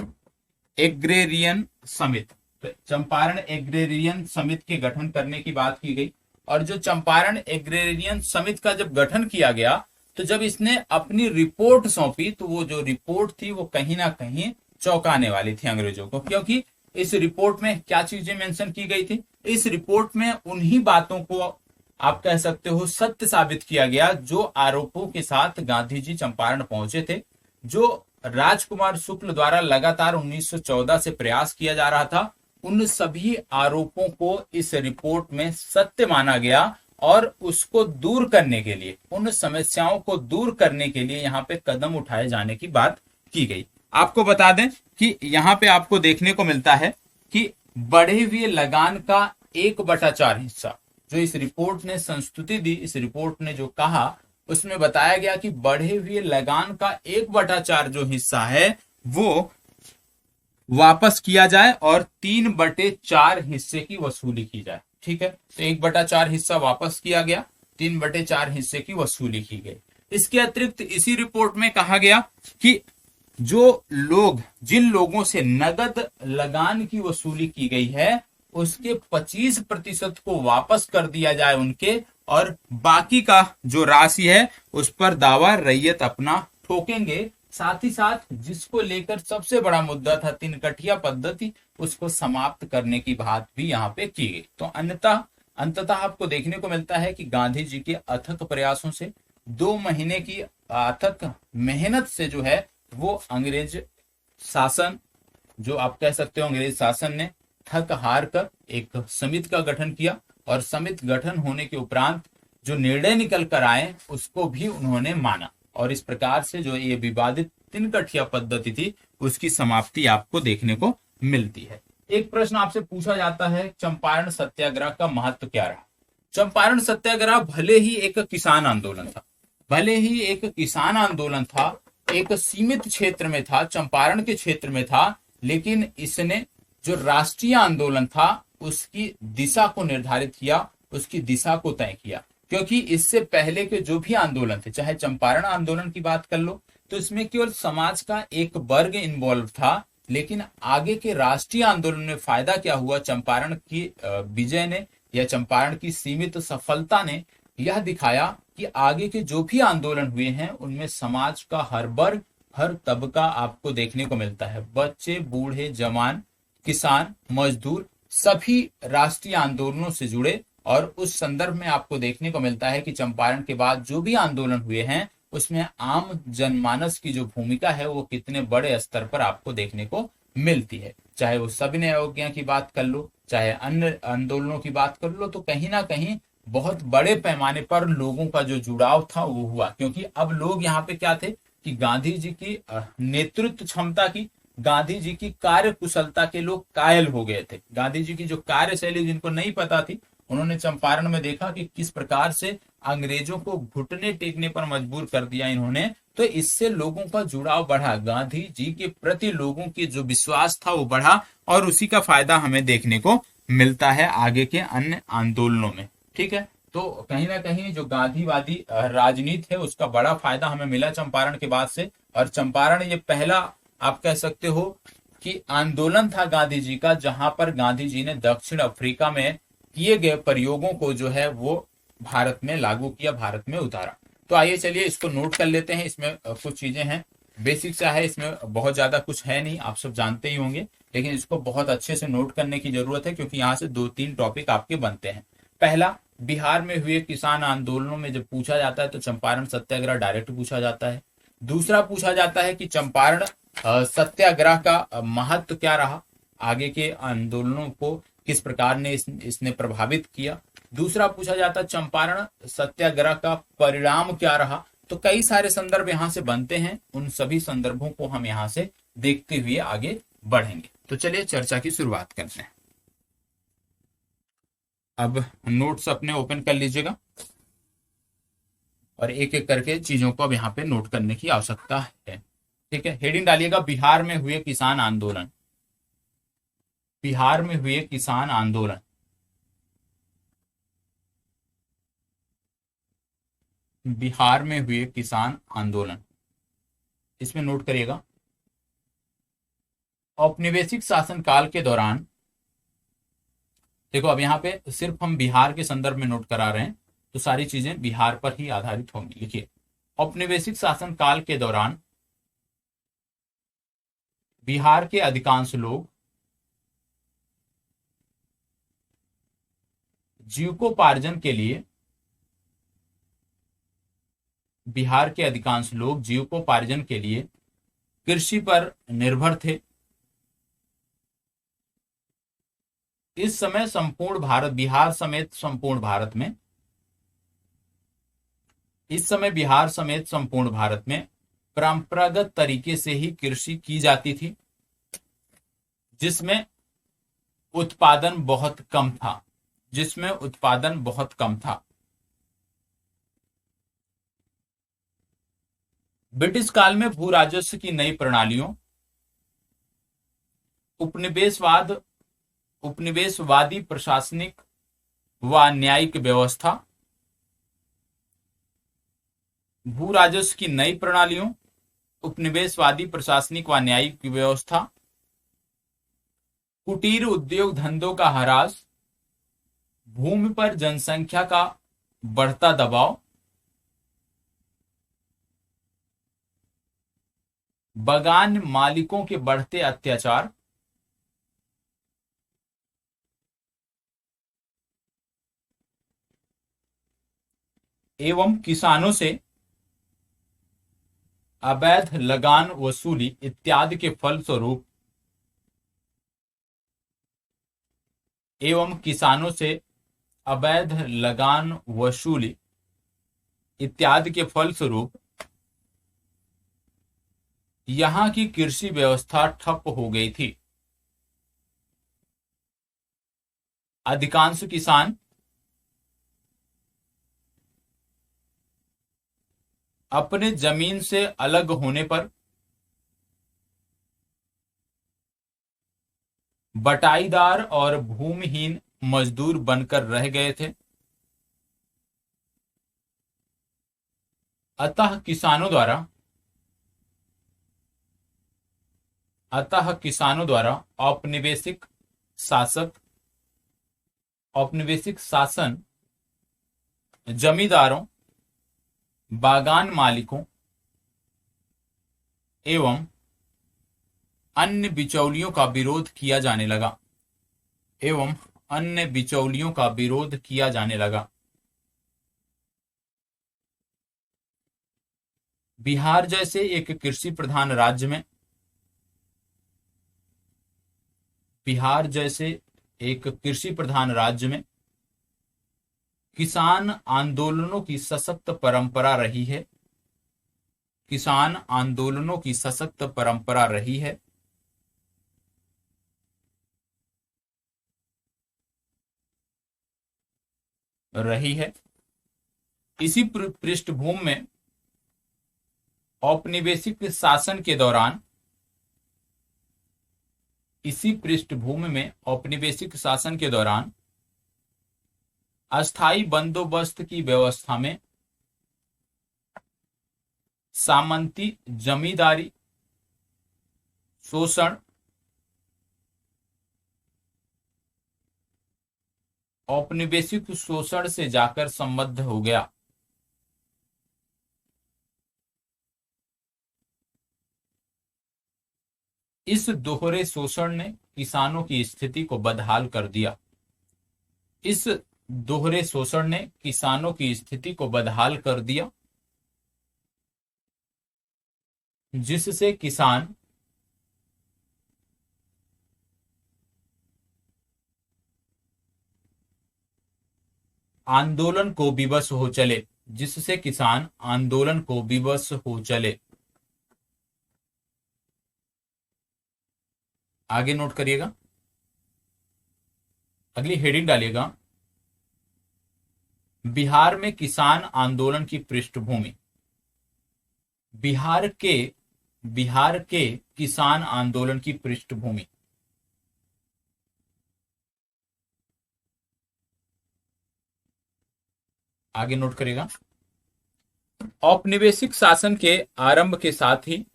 एग्रेरियन समिति। तो चंपारण एग्रेरियन समिति के गठन करने की बात की गई और जो चंपारण एग्रेरियन समिति का जब गठन किया गया, तो जब इसने अपनी रिपोर्ट सौंपी, तो वो जो रिपोर्ट थी वो कहीं ना कहीं चौंकाने वाली थी अंग्रेजों को। क्योंकि इस रिपोर्ट में क्या चीजें मेंशन की गई थी? इस रिपोर्ट में उन्हीं बातों को, आप कह सकते हो, सत्य साबित किया गया जो आरोपों के साथ गांधी जी चंपारण पहुंचे थे। जो राजकुमार शुक्ल द्वारा लगातार 1914 से प्रयास किया जा रहा था, उन सभी आरोपों को इस रिपोर्ट में सत्य माना गया और उसको दूर करने के लिए, उन समस्याओं को दूर करने के लिए यहाँ पे कदम उठाए जाने की बात की गई। आपको बता दें कि यहाँ पे आपको देखने को मिलता है कि बढ़े हुए लगान का 1/4 हिस्सा जो इस रिपोर्ट ने संस्तुति दी, इस रिपोर्ट ने जो कहा, उसमें बताया गया कि बढ़े हुए लगान का 1/4 जो हिस्सा है वो वापस किया जाए और 3/4 हिस्से की वसूली की जाए। ठीक है, तो 1/4 हिस्सा वापस किया गया, 3/4 हिस्से की वसूली की गई। इसके अतिरिक्त इसी रिपोर्ट में कहा गया कि जिन लोगों से नगद लगान की वसूली की गई है उसके 25% को वापस कर दिया जाए उनके, और बाकी का जो राशि है उस पर दावा रैयत अपना ठोकेंगे। साथ ही साथ जिसको लेकर सबसे बड़ा मुद्दा था तिनकठिया पद्धति, उसको समाप्त करने की बात भी यहाँ पे की गई। तो अंततः आपको देखने को मिलता है कि गांधी जी के अथक प्रयासों से 2 महीने की अथक मेहनत से जो है वो अंग्रेज शासन, जो आप कह सकते हो अंग्रेज शासन ने थक हार कर एक समिति का गठन किया, और समिति गठन होने के उपरांत जो निर्णय निकल कर आए उसको भी उन्होंने माना, और इस प्रकार से जो ये विवादित तिनकठिया पद्धति थी उसकी समाप्ति आपको देखने को मिलती है। एक प्रश्न आपसे पूछा जाता है, चंपारण सत्याग्रह का महत्व क्या रहा? चंपारण सत्याग्रह भले ही एक किसान आंदोलन था, एक सीमित क्षेत्र में था, चंपारण के क्षेत्र में था, लेकिन इसने जो राष्ट्रीय आंदोलन था उसकी दिशा को निर्धारित किया, उसकी दिशा को तय किया। क्योंकि इससे पहले के जो भी आंदोलन थे, चाहे चंपारण आंदोलन की बात कर लो, तो इसमें केवल समाज का एक वर्ग इन्वॉल्व था, लेकिन आगे के राष्ट्रीय आंदोलन में फायदा क्या हुआ? चंपारण की विजय ने या चंपारण की सीमित सफलता ने यह दिखाया कि आगे के जो भी आंदोलन हुए हैं उनमें समाज का हर वर्ग, हर तबका आपको देखने को मिलता है। बच्चे, बूढ़े, जवान, किसान, मजदूर सभी राष्ट्रीय आंदोलनों से जुड़े, और उस संदर्भ में आपको देखने को मिलता है कि चंपारण के बाद जो भी आंदोलन हुए हैं उसमें आम जनमानस की जो भूमिका है वो कितने बड़े स्तर पर आपको देखने को मिलती है। चाहे वो सविनय अवज्ञा की बात कर लो, चाहे अन्य आंदोलनों की बात कर लो, तो कहीं ना कहीं बहुत बड़े पैमाने पर लोगों का जो जुड़ाव था वो हुआ। क्योंकि अब लोग यहाँ पे क्या थे कि गांधी जी की नेतृत्व क्षमता की, गांधी जी की कार्य कुशलता के लोग कायल हो गए थे। गांधी जी की जो कार्यशैली जिनको नहीं पता थी, उन्होंने चंपारण में देखा कि किस प्रकार से अंग्रेजों को घुटने टेकने पर मजबूर कर दिया इन्होंने, तो इससे लोगों का जुड़ाव बढ़ा, गांधी जी के प्रति लोगों की जो विश्वास था वो बढ़ा, और उसी का फायदा हमें देखने को मिलता है आगे के अन्य आंदोलनों में। ठीक है, तो कहीं ना कहीं जो गांधीवादी राजनीति है उसका बड़ा फायदा हमें मिला चंपारण के बाद से। और चंपारण ये पहला आप कह सकते हो कि आंदोलन था गांधी जी का, जहां पर गांधी जी ने दक्षिण अफ्रीका में किए गए प्रयोगों को जो है वो भारत में लागू किया, भारत में उतारा। तो आइए चलिए इसको नोट कर लेते हैं। इसमें कुछ चीजें हैं, बेसिक सा है, इसमें बहुत ज्यादा कुछ है नहीं, आप सब जानते ही होंगे, लेकिन इसको बहुत अच्छे से नोट करने की जरूरत है क्योंकि यहाँ से 2-3 टॉपिक आपके बनते हैं। पहला, बिहार में हुए किसान आंदोलनों में जब पूछा जाता है तो चंपारण सत्याग्रह डायरेक्ट पूछा जाता है। दूसरा पूछा जाता है कि चंपारण सत्याग्रह का महत्व क्या रहा, आगे के आंदोलनों को किस प्रकार ने इसने प्रभावित किया। दूसरा पूछा जाता है चंपारण सत्याग्रह का परिणाम क्या रहा। तो कई सारे संदर्भ यहाँ से बनते हैं, उन सभी संदर्भों को हम यहाँ से देखते हुए आगे बढ़ेंगे। तो चलिए चर्चा की शुरुआत करते हैं। अब नोट्स अपने ओपन कर लीजिएगा और एक एक करके चीजों को अब यहाँ पे नोट करने की आवश्यकता है। ठीक है, हेडिंग डालिएगा, बिहार में हुए किसान आंदोलन। बिहार में हुए किसान आंदोलन। बिहार में हुए किसान आंदोलन, इसमें नोट करिएगा। औपनिवेशिक शासनकाल के दौरान, देखो अब यहाँ पे सिर्फ हम बिहार के संदर्भ में नोट करा रहे हैं तो सारी चीजें बिहार पर ही आधारित होंगी। लिखिए, औपनिवेशिक शासनकाल के दौरान बिहार के अधिकांश लोग जीविकोपार्जन के लिए, बिहार के अधिकांश लोग जीविकोपार्जन के लिए कृषि पर निर्भर थे। इस समय संपूर्ण भारत, बिहार समेत संपूर्ण भारत में, इस समय बिहार समेत संपूर्ण भारत में परंपरागत तरीके से ही कृषि की जाती थी, जिसमें उत्पादन बहुत कम था, जिसमें उत्पादन बहुत कम था। ब्रिटिश काल में भू राजस्व की नई प्रणालियों, उपनिवेशवादी प्रशासनिक व न्यायिक व्यवस्था, भू राजस्व की नई प्रणालियों, उपनिवेशवादी प्रशासनिक व न्यायिक व्यवस्था, कुटीर उद्योग धंधों का ह्रास, भूमि पर जनसंख्या का बढ़ता दबाव, बागान मालिकों के बढ़ते अत्याचार, एवं किसानों से अवैध लगान वसूली इत्यादि के फलस्वरूप एवं किसानों से अवैध लगान वसूली इत्यादि के फलस्वरूप यहां की कृषि व्यवस्था ठप हो गई थी। अधिकांश किसान अपने जमीन से अलग होने पर बटाईदार और भूमिहीन मजदूर बनकर रह गए थे। अतः किसानों द्वारा औपनिवेशिक शासन जमींदारों, बागान मालिकों एवं अन्य बिचौलियों का विरोध किया जाने लगा। बिहार जैसे एक कृषि प्रधान राज्य में किसान आंदोलनों की सशक्त परंपरा रही है। इसी पृष्ठभूमि में औपनिवेशिक शासन के दौरान अस्थाई बंदोबस्त की व्यवस्था में सामंती जमींदारी शोषण, औपनिवेशिक शोषण से जाकर संबद्ध हो गया। इस दोहरे शोषण ने किसानों की स्थिति को बदहाल कर दिया। जिससे किसान आंदोलन को विवश हो चले। आगे नोट करिएगा, अगली हेडिंग डालिएगा, बिहार में किसान आंदोलन की पृष्ठभूमि। बिहार के किसान आंदोलन की पृष्ठभूमि। आगे नोट करिएगा, औपनिवेशिक शासन के आरंभ के साथ ही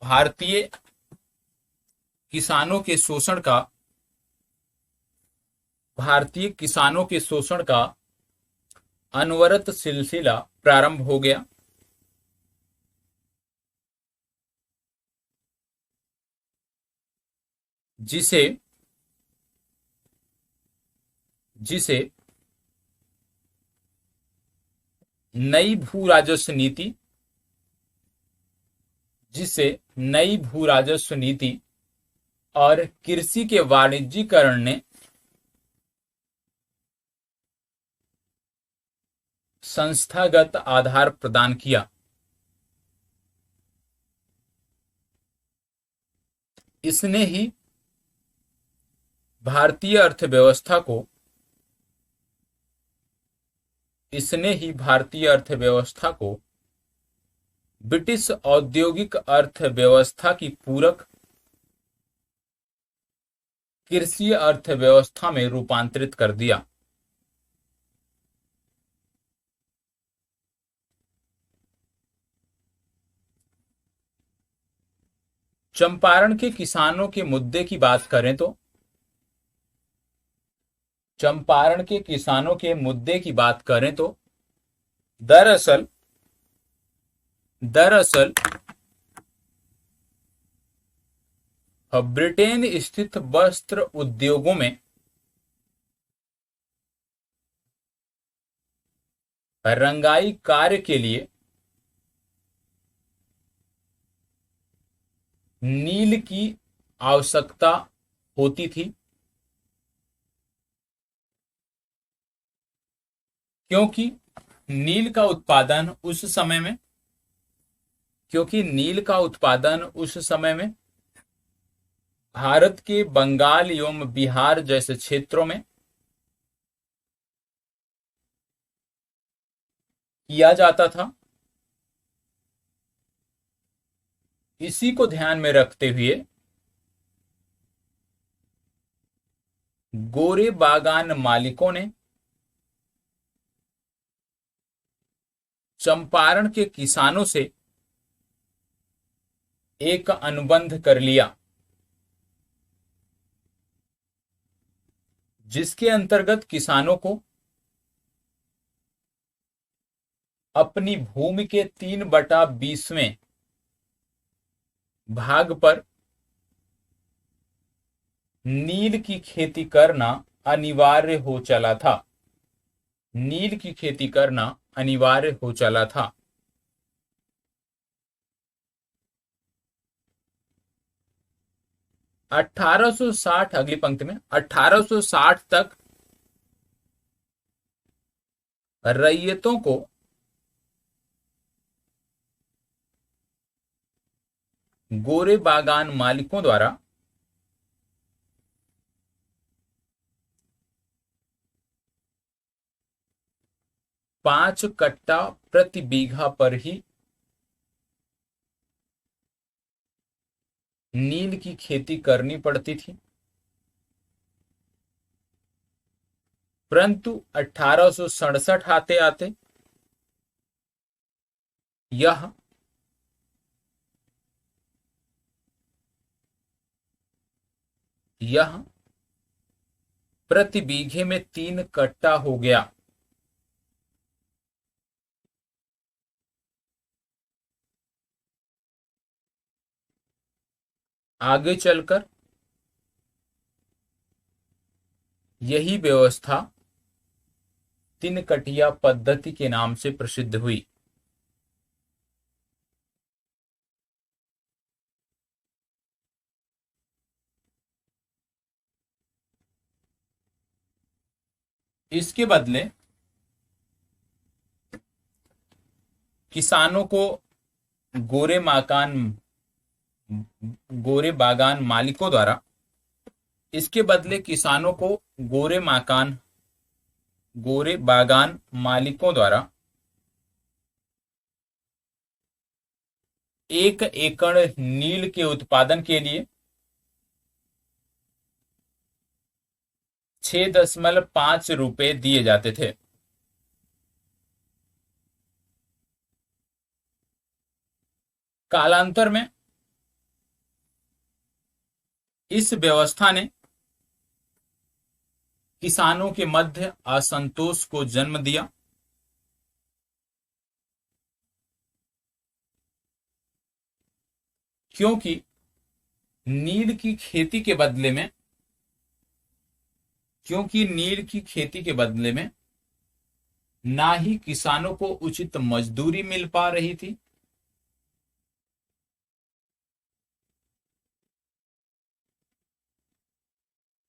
भारतीय किसानों के शोषण का अनवरत सिलसिला प्रारंभ हो गया। जिसे नई भू राजस्व नीति और कृषि के वाणिज्यीकरण ने संस्थागत आधार प्रदान किया। इसने ही भारतीय अर्थव्यवस्था को इसने ही भारतीय अर्थव्यवस्था को ब्रिटिश औद्योगिक अर्थव्यवस्था की पूरक कृषि अर्थव्यवस्था में रूपांतरित कर दिया। चंपारण के किसानों के मुद्दे की बात करें तो चंपारण के किसानों के मुद्दे की बात करें तो दरअसल दरअसल ब्रिटेन स्थित वस्त्र उद्योगों में रंगाई कार्य के लिए नील की आवश्यकता होती थी, क्योंकि नील का उत्पादन उस समय में भारत के बंगाल एवं बिहार जैसे क्षेत्रों में किया जाता था। इसी को ध्यान में रखते हुए गोरे बागान मालिकों ने चंपारण के किसानों से एक अनुबंध कर लिया, जिसके अंतर्गत किसानों को अपनी भूमि के 3/20वें भाग पर नील की खेती करना अनिवार्य हो चला था। 1860 अगली पंक्ति में 1860 तक रैयतों को गोरे बागान मालिकों द्वारा 5 कट्टा प्रति बीघा पर ही नील की खेती करनी पड़ती थी, परंतु 1867 आते आते यह प्रति बीघे में 3 कट्टा हो गया। आगे चलकर यही व्यवस्था 3 कटिया पद्धति के नाम से प्रसिद्ध हुई। इसके बदले किसानों को गोरे बागान मालिकों द्वारा गोरे बागान मालिकों द्वारा 1 एकड़ नील के उत्पादन के लिए 6.5 रुपए दिए जाते थे। कालांतर में इस व्यवस्था ने किसानों के मध्य असंतोष को जन्म दिया, क्योंकि नील की खेती के बदले में ना ही किसानों को उचित मजदूरी मिल पा रही थी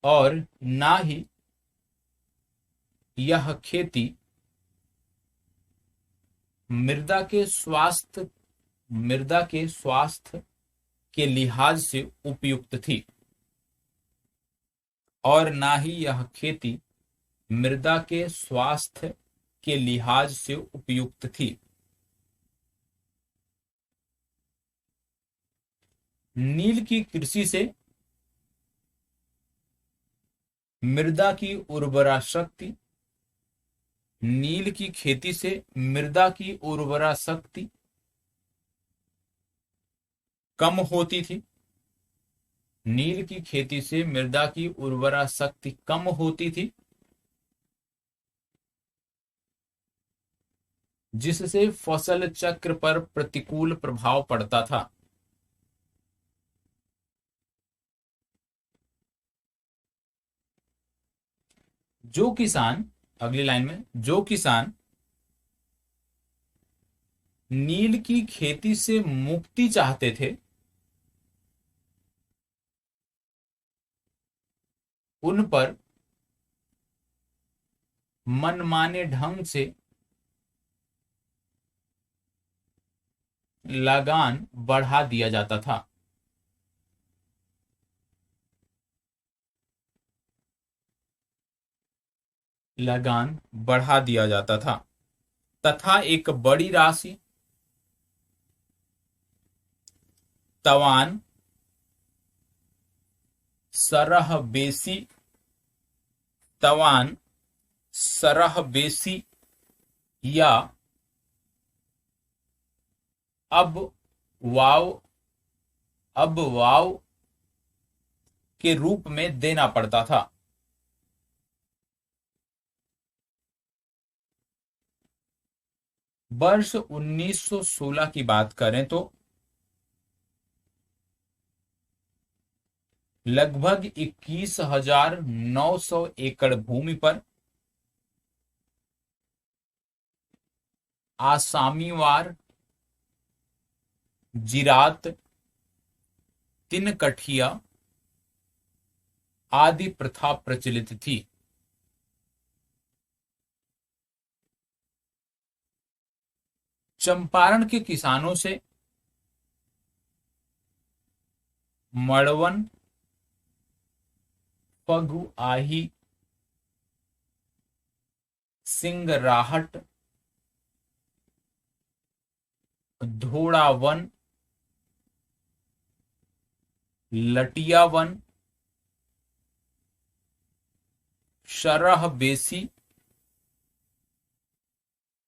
और ना ही यह खेती मृदा के स्वास्थ्य के लिहाज से उपयुक्त थी और ना ही यह खेती मृदा के स्वास्थ्य के लिहाज से उपयुक्त थी। नील की कृषि से मृदा की उर्वरा शक्ति, नील की खेती से मृदा की उर्वरा शक्ति कम होती थी। नील की खेती से मृदा की उर्वरा शक्ति कम होती थी, जिससे फसल चक्र पर प्रतिकूल प्रभाव पड़ता था। जो किसान, अगली लाइन में, जो किसान नील की खेती से मुक्ति चाहते थे, उन पर मनमाने ढंग से लगान बढ़ा दिया जाता था। लगान बढ़ा दिया जाता था तथा एक बड़ी राशि तवान, सरह बेसी, तवान, सरह बेसी या अब वाव, अब वाव के रूप में देना पड़ता था। वर्ष 1916 की बात करें तो लगभग 21,900 एकड़ भूमि पर आसामीवार, जिरात, तिनकठिया आदि प्रथा प्रचलित थी। चंपारण के किसानों से मड़वन, फगुआही, सिंगराहट, धोड़ावन, लटियावन, शरह बेसी,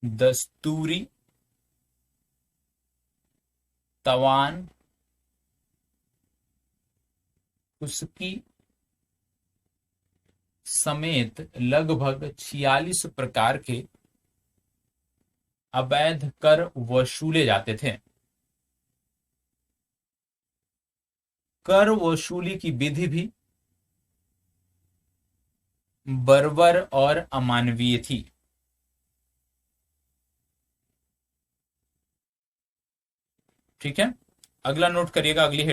दस्तूरी, तवान, उसकी समेत लगभग 46 प्रकार के अवैध कर वसूले जाते थे। कर वसूली की विधि भी बर्बर और अमानवीय थी। ठीक है, अगला नोट करिएगा, अगली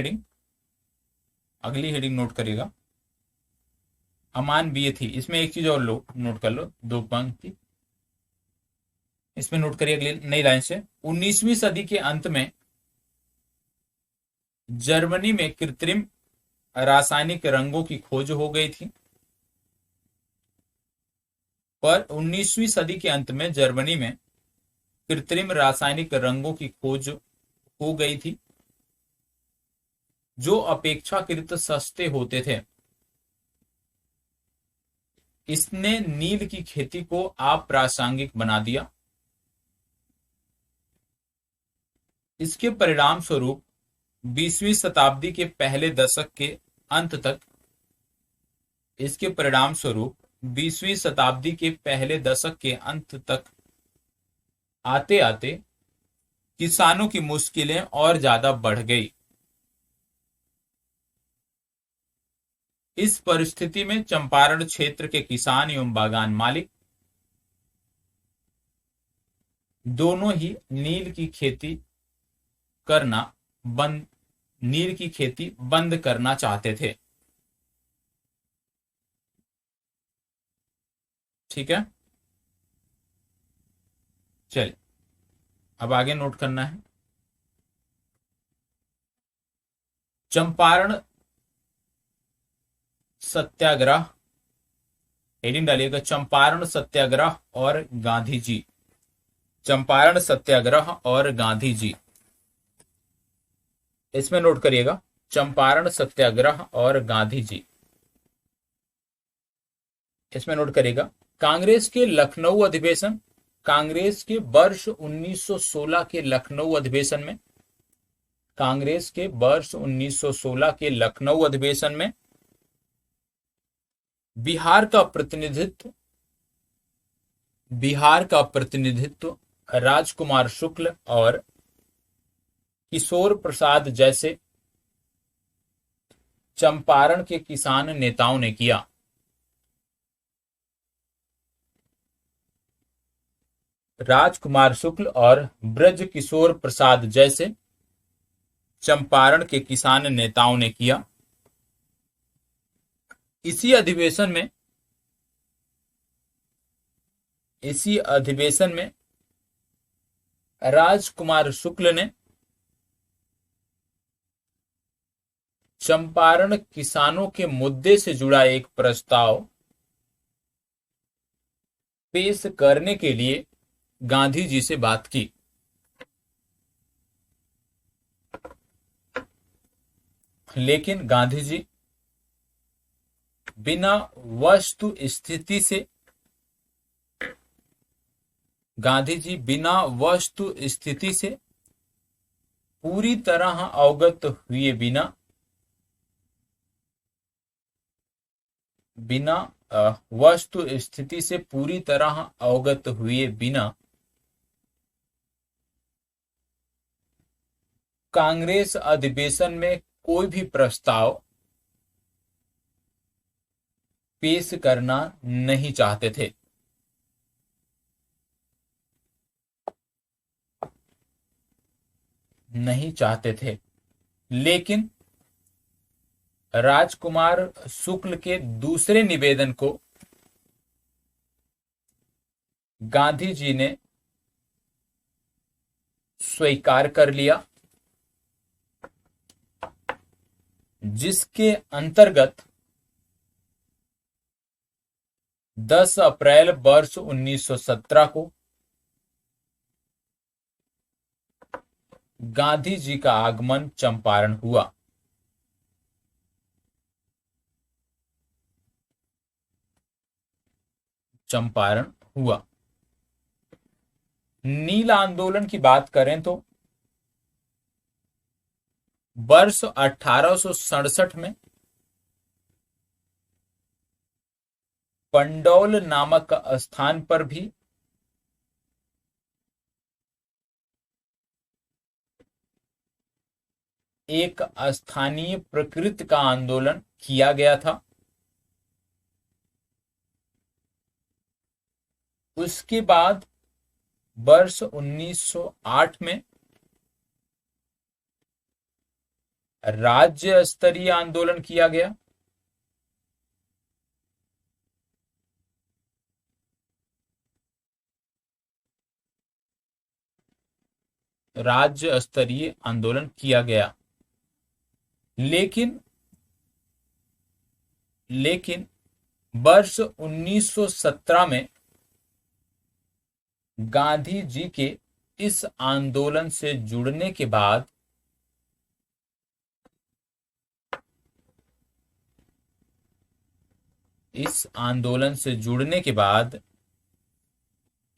हेडिंग नोट करिएगा, अमानवीय थी। इसमें एक चीज और नोट कर लो, दो पंक्ति इसमें नोट करिए अगली नई लाइन से। 19वीं सदी के अंत में जर्मनी में कृत्रिम रासायनिक रंगों की खोज हो गई थी। पर 19वीं सदी के अंत में जर्मनी में कृत्रिम रासायनिक रंगों की खोज हो गई थी, जो अपेक्षाकृत सस्ते होते थे। इसने नील की खेती को अप्रासंगिक बना दिया। इसके परिणाम स्वरूप 20वीं शताब्दी के पहले दशक के अंत तक, इसके परिणाम स्वरूप 20वीं शताब्दी के पहले दशक के अंत तक आते आते किसानों की मुश्किलें और ज्यादा बढ़ गई। इस परिस्थिति में चंपारण क्षेत्र के किसान एवं बागान मालिक दोनों ही नील की खेती बंद करना चाहते थे। ठीक है, चलिए अब आगे नोट करना है। चंपारण सत्याग्रह हेडिंग डालिएगा चंपारण सत्याग्रह और गांधी जी। चंपारण सत्याग्रह और गांधी जी, इसमें नोट करिएगा चंपारण सत्याग्रह और गांधी जी, इसमें नोट करिएगा। कांग्रेस के लखनऊ अधिवेशन, कांग्रेस के वर्ष 1916 के लखनऊ अधिवेशन में, कांग्रेस के वर्ष 1916 के लखनऊ अधिवेशन में बिहार का प्रतिनिधित्व, बिहार का प्रतिनिधित्व राजकुमार शुक्ल और किशोर प्रसाद जैसे चंपारण के किसान नेताओं ने किया। राजकुमार शुक्ल और ब्रज किशोर प्रसाद जैसे चंपारण के किसान नेताओं ने किया। इसी अधिवेशन में, इसी अधिवेशन में राजकुमार शुक्ल ने चंपारण किसानों के मुद्दे से जुड़ा एक प्रस्ताव पेश करने के लिए गांधी जी से बात की। लेकिन गांधी जी बिना वस्तु स्थिति से, गांधी जी बिना वस्तु स्थिति से पूरी तरह अवगत हुए बिना, बिना वस्तु स्थिति से पूरी तरह अवगत हुए बिना कांग्रेस अधिवेशन में कोई भी प्रस्ताव पेश करना नहीं चाहते थे। नहीं चाहते थे। लेकिन राजकुमार शुक्ल के दूसरे निवेदन को गांधी जी ने स्वीकार कर लिया, जिसके अंतर्गत 10 अप्रैल वर्ष 1917 को गांधी जी का आगमन चंपारण हुआ। चंपारण हुआ। नील आंदोलन की बात करें तो वर्ष 1867 में पंडौल नामक स्थान पर भी एक स्थानीय प्रकृति का आंदोलन किया गया था। उसके बाद वर्ष 1908 में राज्य स्तरीय आंदोलन किया गया। राज्य स्तरीय आंदोलन किया गया। लेकिन वर्ष 1917 में गांधी जी के इस आंदोलन से जुड़ने के बाद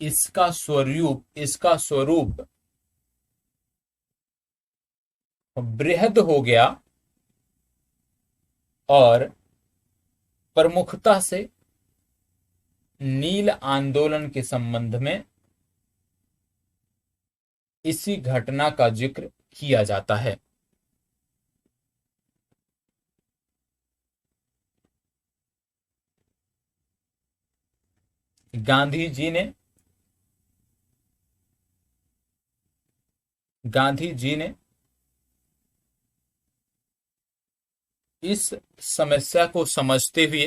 इसका स्वरूप बृहद हो गया और प्रमुखता से नील आंदोलन के संबंध में इसी घटना का जिक्र किया जाता है। गांधी जी ने इस समस्या को समझते हुए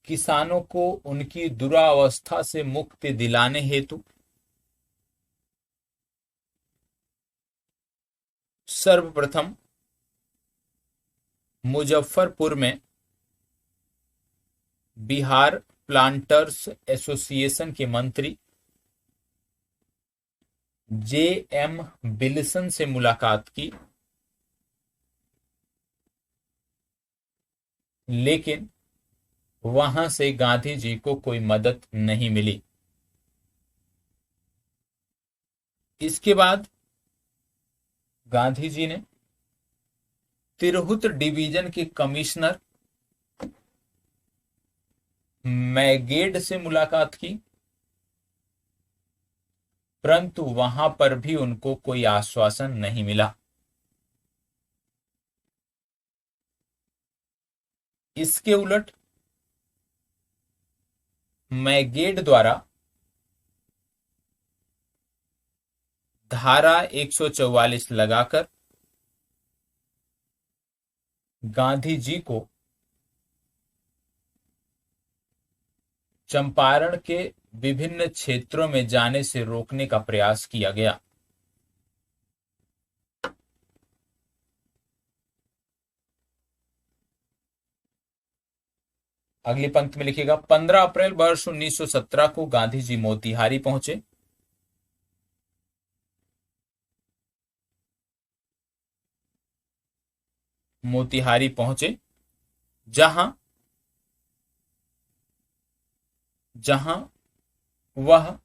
किसानों को उनकी दुरावस्था से मुक्ति दिलाने हेतु सर्वप्रथम मुजफ्फरपुर में बिहार प्लांटर्स एसोसिएशन के मंत्री जे.एम. विल्सन से मुलाकात की, लेकिन वहां से गांधी जी को कोई मदद नहीं मिली। इसके बाद गांधी जी ने तिरहुत डिवीजन के कमिश्नर मैगेड से मुलाकात की, परंतु वहां पर भी उनको कोई आश्वासन नहीं मिला। इसके उलट मैगेड द्वारा धारा 144 लगाकर गांधी जी को चंपारण के विभिन्न क्षेत्रों में जाने से रोकने का प्रयास किया गया। अगली पंक्ति में लिखिएगा, 15 अप्रैल वर्ष 1917 को गांधी जी मोतिहारी पहुंचे। मोतिहारी पहुंचे जहां वह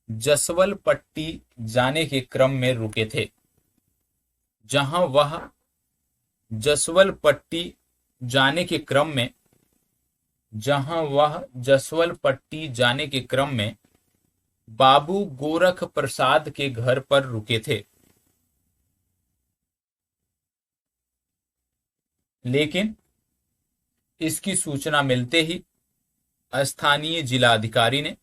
जसवल पट्टी जाने के क्रम में रुके थे। जसवल पट्टी जाने के क्रम में बाबू गोरख प्रसाद के घर पर रुके थे, लेकिन इसकी सूचना मिलते ही स्थानीय जिलाधिकारी ने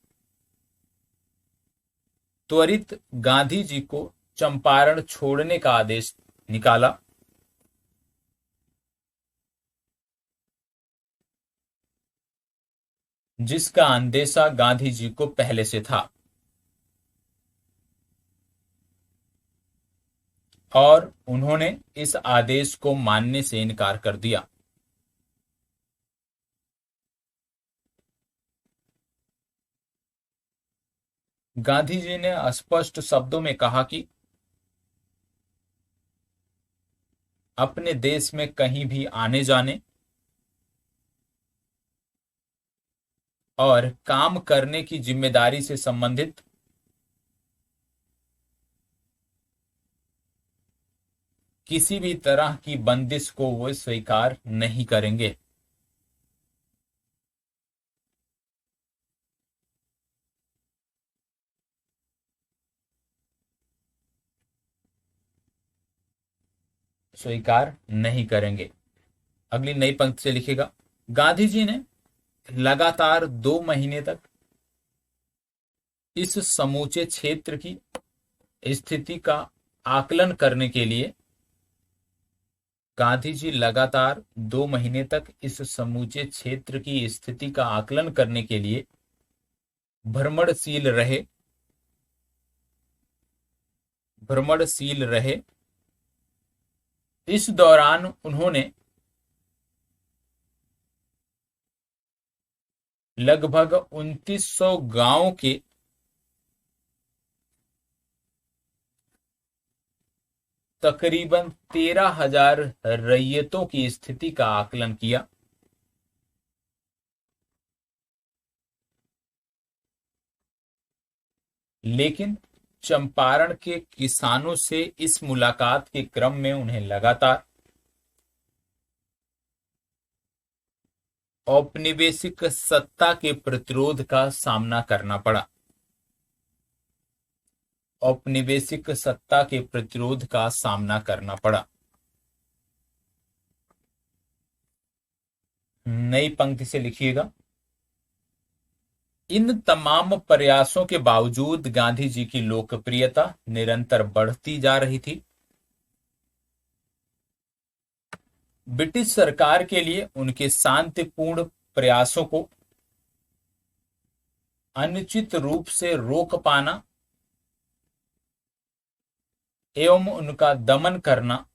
त्वरित गांधी जी को चंपारण छोड़ने का आदेश निकाला। जिसका अंदेशा गांधी जी को पहले से था और उन्होंने इस आदेश को मानने से इनकार कर दिया। गांधी जी ने स्पष्ट शब्दों में कहा कि अपने देश में कहीं भी आने जाने और काम करने की जिम्मेदारी से संबंधित किसी भी तरह की बंदिश को वो स्वीकार नहीं करेंगे। अगली नई पंक्ति से लिखेगा, गांधी जी ने लगातार 2 महीने तक इस समूचे क्षेत्र की स्थिति का आकलन करने के लिए भ्रमणशील रहे। इस दौरान उन्होंने लगभग 2900 गांवों के तकरीबन 13,000 रैयतों की स्थिति का आकलन किया। लेकिन चंपारण के किसानों से इस मुलाकात के क्रम में उन्हें लगातार औपनिवेशिक सत्ता के प्रतिरोध का सामना करना पड़ा। नई पंक्ति से लिखिएगा, इन तमाम प्रयासों के बावजूद गांधी जी की लोकप्रियता निरंतर बढ़ती जा रही थी। ब्रिटिश सरकार के लिए उनके शांतिपूर्ण प्रयासों को अनुचित रूप से रोक पाना एवं उनका दमन करना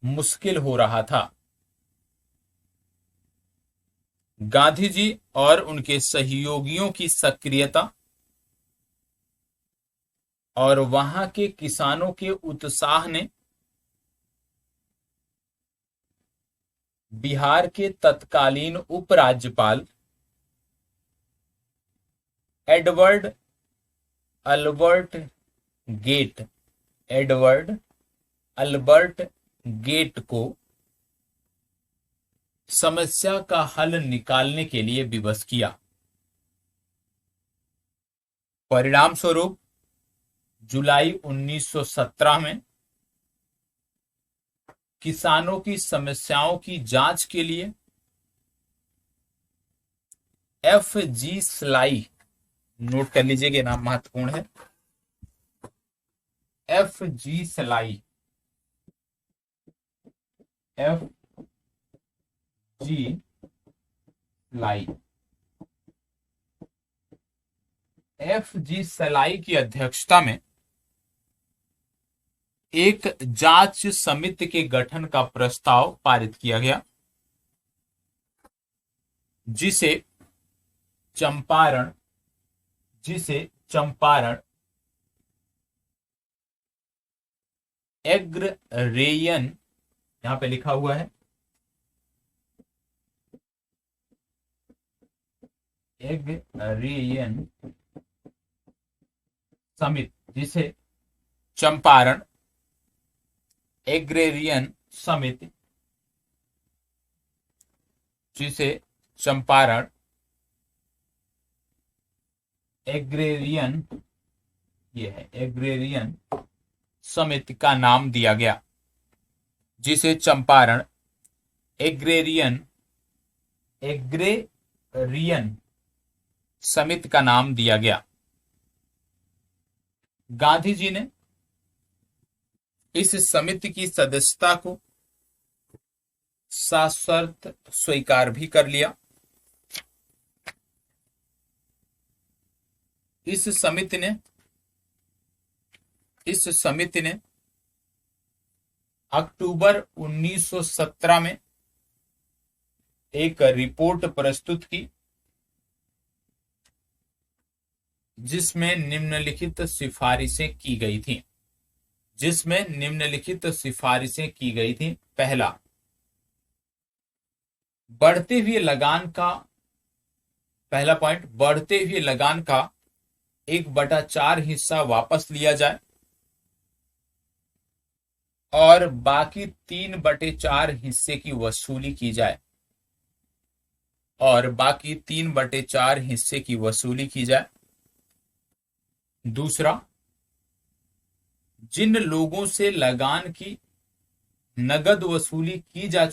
मुश्किल हो रहा था। गांधी जी और उनके सहयोगियों की सक्रियता और वहां के किसानों के उत्साह ने बिहार के तत्कालीन उपराज्यपाल Edward Albert Gait Edward Albert Gait को समस्या का हल निकालने के लिए विवश किया। परिणाम स्वरूप जुलाई 1917 में किसानों की समस्याओं की जांच के लिए F.G. स्लाई, नोट कर लीजिएगा, नाम महत्वपूर्ण है, F.G. Sly, F.G. Sly, F.G. Sly की अध्यक्षता में एक जांच समिति के गठन का प्रस्ताव पारित किया गया, जिसे चंपारण एग्रेरियन, यहां पे लिखा हुआ है एग्रेरियन समिति, जिसे चंपारण एग्रेरियन समिति, जिसे चंपारण एग्रेरियन, ये है एग्रेरियन समिति का नाम दिया गया, जिसे चंपारण एग्रेरियन समिति का नाम दिया गया। गांधी जी ने इस समिति की सदस्यता को सशर्त स्वीकार भी कर लिया। इस समिति ने अक्टूबर 1917 में एक रिपोर्ट प्रस्तुत की, जिसमें निम्नलिखित सिफारिशें की गई थी। पहला, बढ़ते हुए लगान का 1/4 हिस्सा वापस लिया जाए और बाकी 3/4 हिस्से की वसूली की जाए। दूसरा, जिन लोगों से लगान की नगद वसूली की जा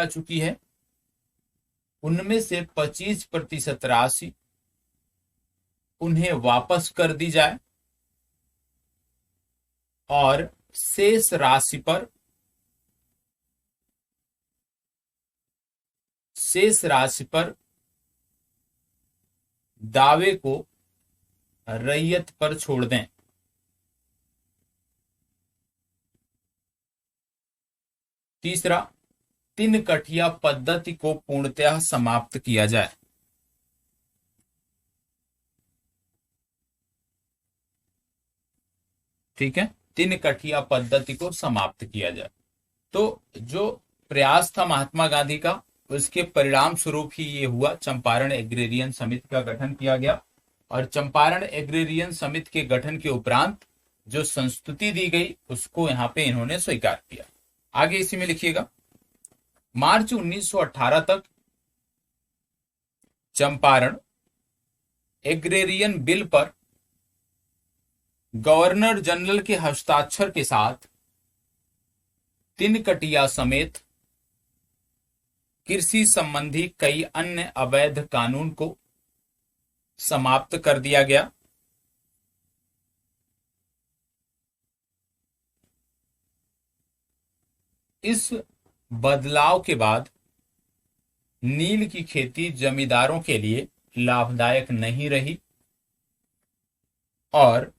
चुकी है, उनमें से 25% राशि उन्हें वापस कर दी जाए और शेष राशि पर दावे को रैयत पर छोड़ दें। तीसरा, 3 कठिया पद्धति को पूर्णतः समाप्त किया जाए। ठीक है, 3 कठिया पद्धति को समाप्त किया जाए। तो जो प्रयास था महात्मा गांधी का, उसके परिणाम स्वरूप ही ये हुआ, चंपारण एग्रेरियन समिति का गठन किया गया। और चंपारण एग्रेरियन समिति के गठन के उपरांत जो संस्तुति दी गई, उसको यहाँ पे इन्होंने स्वीकार किया। आगे इसी में लिखिएगा, मार्च 1918 तक चंपारण एग्रेरियन बिल पर गवर्नर जनरल के हस्ताक्षर के साथ 3 कटिया समेत कृषि संबंधी कई अन्य अवैध कानून को समाप्त कर दिया गया। इस बदलाव के बाद नील की खेती जमींदारों के लिए लाभदायक नहीं रही और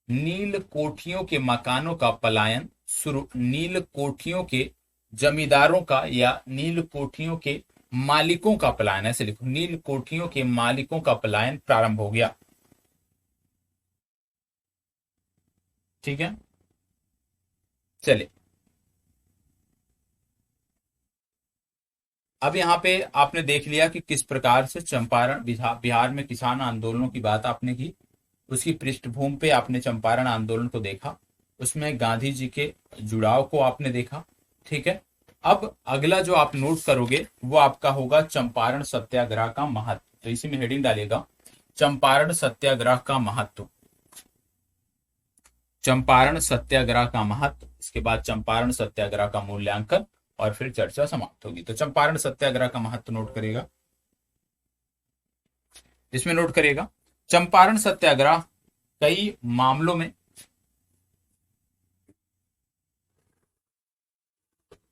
नील कोठियों के मकानों का पलायन शुरू, नील कोठियों के जमींदारों का या नील कोठियों के मालिकों का पलायन, ऐसे लिखो, नील कोठियों के मालिकों का पलायन प्रारंभ हो गया। ठीक है, चलिए अब यहाँ पे आपने देख लिया कि किस प्रकार से चंपारण बिहार में किसान आंदोलनों की बात आपने की, उसकी पृष्ठभूमि पे आपने चंपारण आंदोलन को देखा, उसमें गांधी जी के जुड़ाव को आपने देखा। ठीक है, अब अगला जो आप नोट करोगे वो आपका होगा चंपारण सत्याग्रह का महत्व। तो इसी में हेडिंग डालेगा चंपारण सत्याग्रह का महत्व, चंपारण सत्याग्रह का महत्व, इसके बाद चंपारण सत्याग्रह का मूल्यांकन और फिर चर्चा समाप्त होगी। तो चंपारण सत्याग्रह का महत्व नोट करेगा, इसमें नोट करिएगा चंपारण सत्याग्रह कई मामलों में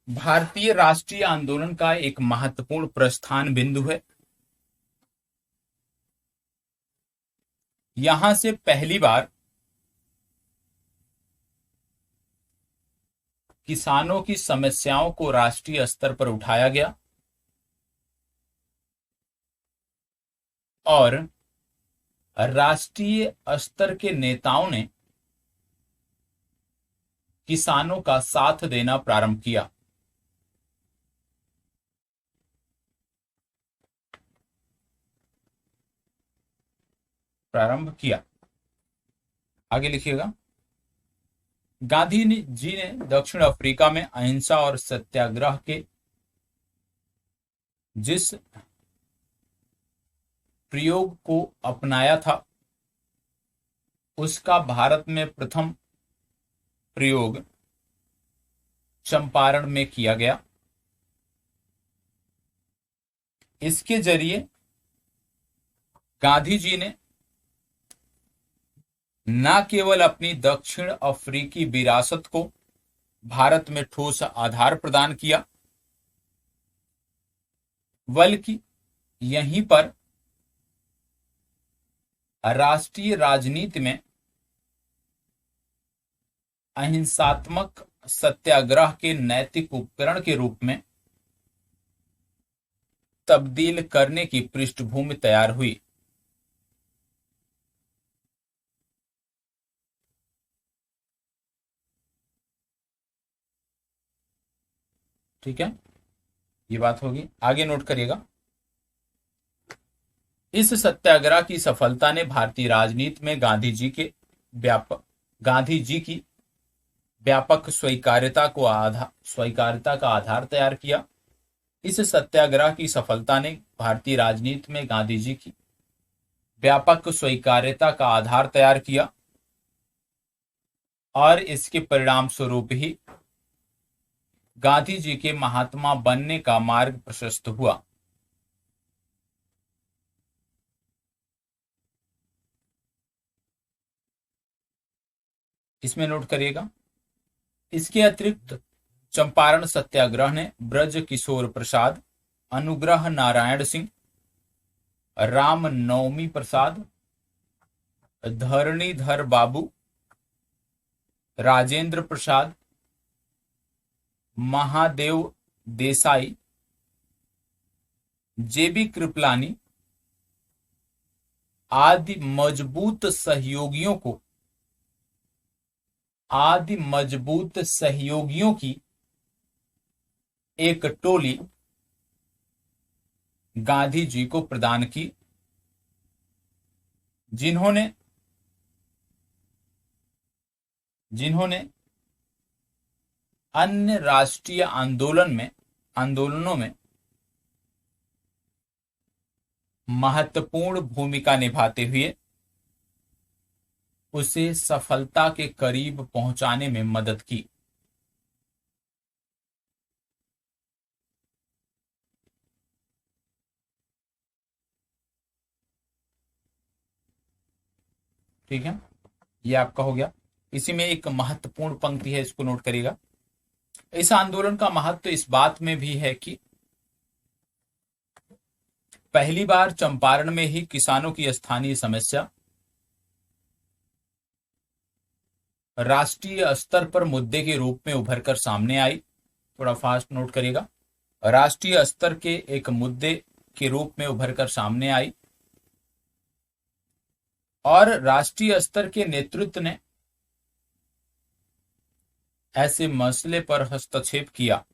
भारतीय राष्ट्रीय आंदोलन का एक महत्वपूर्ण प्रस्थान बिंदु है। यहां से पहली बार किसानों की समस्याओं को राष्ट्रीय स्तर पर उठाया गया और राष्ट्रीय स्तर के नेताओं ने किसानों का साथ देना प्रारंभ किया। आगे लिखिएगा, गांधी जी ने दक्षिण अफ्रीका में अहिंसा और सत्याग्रह के जिस प्रयोग को अपनाया था उसका भारत में प्रथम प्रयोग चंपारण में किया गया। इसके जरिए गांधी जी ने न केवल अपनी दक्षिण अफ्रीकी विरासत को भारत में ठोस आधार प्रदान किया, बल्कि यहीं पर राष्ट्रीय राजनीति में अहिंसात्मक सत्याग्रह के नैतिक उपकरण के रूप में तब्दील करने की पृष्ठभूमि तैयार हुई। ठीक है, ये बात होगी, आगे नोट करिएगा। इस सत्याग्रह की सफलता ने भारतीय राजनीति में गांधी जी की व्यापक स्वीकार्यता का आधार तैयार किया। इस सत्याग्रह की सफलता ने भारतीय राजनीति में गांधी जी की व्यापक स्वीकार्यता का आधार तैयार किया और इसके परिणाम स्वरूप ही गांधी जी के महात्मा बनने का मार्ग प्रशस्त हुआ। इसमें नोट करिएगा, इसके अतिरिक्त चंपारण सत्याग्रह ने ब्रज किशोर प्रसाद, अनुग्रह नारायण सिंह, राम नवमी प्रसाद, धरणीधर बाबू, राजेंद्र प्रसाद, महादेव देसाई, जेबी कृपलानी आदि मजबूत सहयोगियों की एक टोली गांधी जी को प्रदान की, जिन्होंने अन्य राष्ट्रीय आंदोलनों में महत्वपूर्ण भूमिका निभाते हुए उसे सफलता के करीब पहुंचाने में मदद की। ठीक है, ये आपका हो गया। इसी में एक महत्वपूर्ण पंक्ति है, इसको नोट करिएगा। इस आंदोलन का महत्व इस बात में भी है कि पहली बार चंपारण में ही किसानों की स्थानीय समस्या राष्ट्रीय स्तर पर मुद्दे के रूप में उभर कर सामने आई। थोड़ा फास्ट नोट करिएगा। राष्ट्रीय स्तर के एक मुद्दे के रूप में उभर कर सामने आई और राष्ट्रीय स्तर के नेतृत्व ने ऐसे मसले पर हस्तक्षेप किया।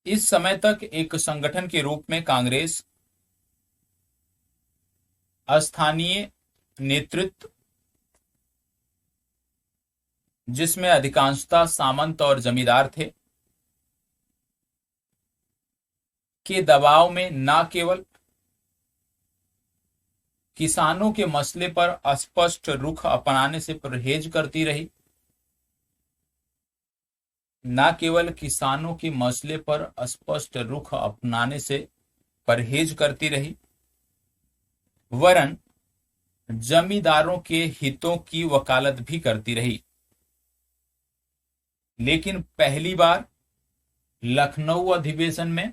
इस समय तक एक संगठन के रूप में कांग्रेस स्थानीय नेतृत्व, जिसमें अधिकांशतः सामंत और जमींदार थे, के दबाव में न केवल किसानों के मसले पर स्पष्ट रुख अपनाने से परहेज करती रही, न केवल किसानों के मसले पर स्पष्ट रुख अपनाने से परहेज करती रही, वरन जमींदारों के हितों की वकालत भी करती रही। लेकिन पहली बार लखनऊ अधिवेशन में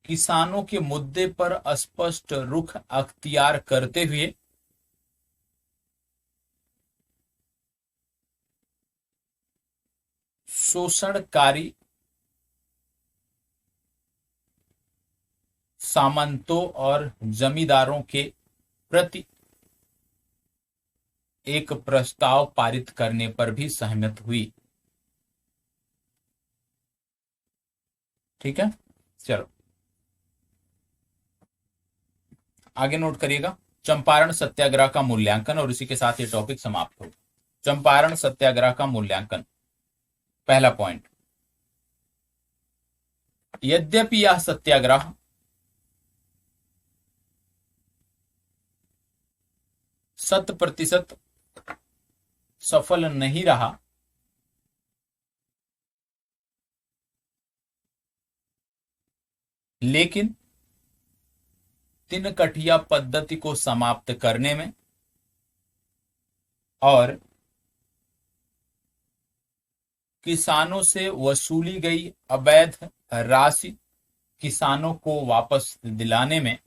किसानों के मुद्दे पर स्पष्ट रुख अख्तियार करते हुए शोषणकारी सामंतों और जमींदारों के प्रति एक प्रस्ताव पारित करने पर भी सहमत हुई। ठीक है, चलो आगे नोट करिएगा। चंपारण सत्याग्रह का मूल्यांकन, और इसी के साथ ये टॉपिक समाप्त हो। चंपारण सत्याग्रह का मूल्यांकन, पहला पॉइंट, यद्यपि यह सत्याग्रह शत प्रतिशत सफल नहीं रहा, लेकिन तिनकठिया पद्धति को समाप्त करने में और किसानों से वसूली गई अवैध राशि किसानों को वापस दिलाने में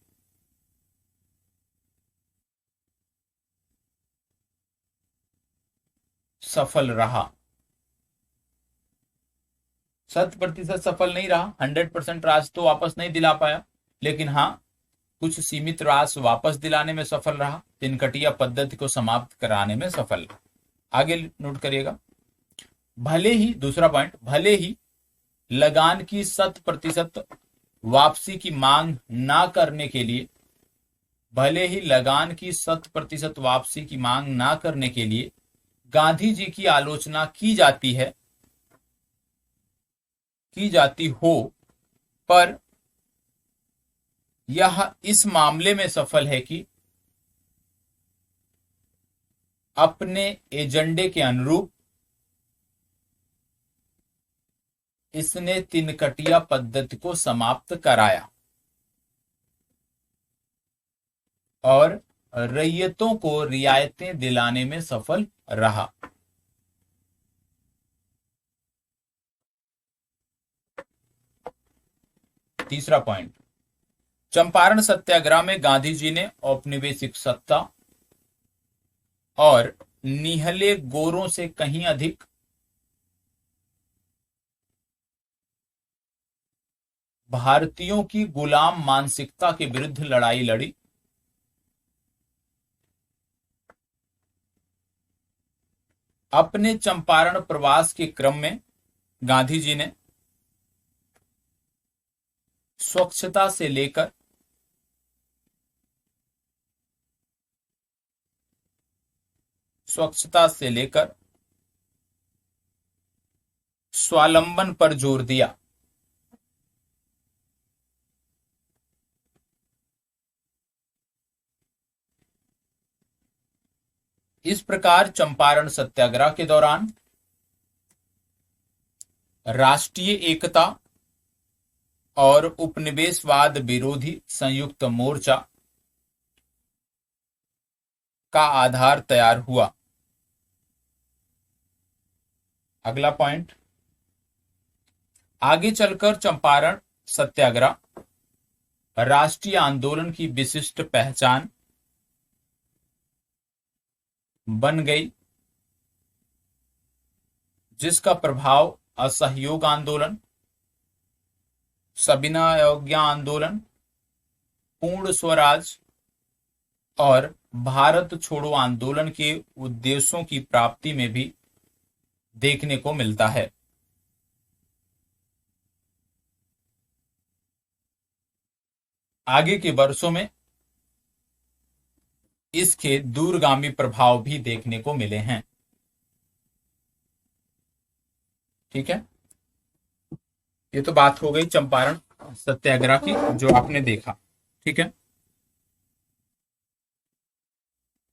सफल रहा। 100% सफल नहीं रहा, 100% राशि तो वापस नहीं दिला पाया, लेकिन हाँ कुछ सीमित राशि वापस दिलाने में सफल रहा, तिनकटिया पद्धति को समाप्त कराने में सफल रहा। आगे नोट करिएगा। भले ही, दूसरा पॉइंट, भले ही लगान की 100% वापसी की मांग ना करने के लिए, भले ही लगान की 100% वापसी की मांग ना करने के लिए गांधी जी की आलोचना की जाती हो, पर यह इस मामले में सफल है कि अपने एजेंडे के अनुरूप इसने तिनकटिया पद्धति को समाप्त कराया और रैयतों को रियायतें दिलाने में सफल रहा। तीसरा पॉइंट, चंपारण सत्याग्रह में गांधी जी ने औपनिवेशिक सत्ता और निहले गोरों से कहीं अधिक भारतीयों की गुलाम मानसिकता के विरुद्ध लड़ाई लड़ी। अपने चंपारण प्रवास के क्रम में गांधी जी ने स्वच्छता से लेकर स्वावलंबन पर जोर दिया। इस प्रकार चंपारण सत्याग्रह के दौरान राष्ट्रीय एकता और उपनिवेशवाद विरोधी संयुक्त मोर्चा का आधार तैयार हुआ। अगला पॉइंट, आगे चलकर चंपारण सत्याग्रह राष्ट्रीय आंदोलन की विशिष्ट पहचान बन गई, जिसका प्रभाव असहयोग आंदोलन, सविनय अवज्ञा आंदोलन, पूर्ण स्वराज और भारत छोड़ो आंदोलन के उद्देश्यों की प्राप्ति में भी देखने को मिलता है। आगे के वर्षों में इसके दूरगामी प्रभाव भी देखने को मिले हैं। ठीक है, ये तो बात हो गई चंपारण सत्याग्रह की जो आपने देखा। ठीक है,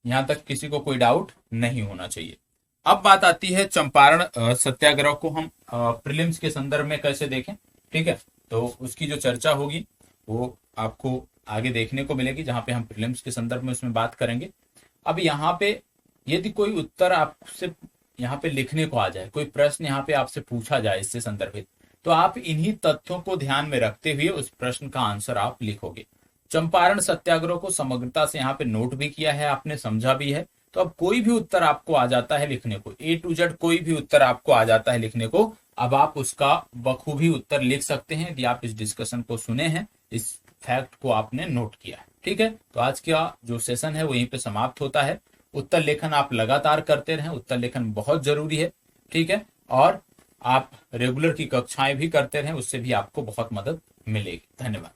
यहां तक किसी को कोई डाउट नहीं होना चाहिए। अब बात आती है चंपारण सत्याग्रह को हम प्रीलिम्स के संदर्भ में कैसे देखें। ठीक है, तो उसकी जो चर्चा होगी वो आपको आगे देखने को मिलेगी, जहां पे हम प्रीलिम्स के संदर्भ में उसमें बात करेंगे। अब यहाँ पे यदि कोई उत्तर आपसे यहाँ पे लिखने को आ जाए, कोई प्रश्न यहाँ पे आपसे पूछा जाए इससे संदर्भित, तो आप इन्हीं तथ्यों को ध्यान में रखते हुए उस प्रश्न का आंसर आप लिखोगे। चंपारण सत्याग्रह को समग्रता से यहाँ पे नोट भी किया है आपने, समझा भी है। तो अब कोई भी उत्तर आपको आ जाता है लिखने को, A to Z कोई भी उत्तर आपको आ जाता है लिखने को, अब आप उसका बखूबी उत्तर लिख सकते हैं यदि आप इस डिस्कशन को सुने हैं, इस फैक्ट को आपने नोट किया है। ठीक है, तो आज का जो सेशन है वो यहीं पे समाप्त होता है। उत्तर लेखन आप लगातार करते रहें, उत्तर लेखन बहुत जरूरी है। ठीक है, और आप रेगुलर की कक्षाएं भी करते रहें, उससे भी आपको बहुत मदद मिलेगी। धन्यवाद।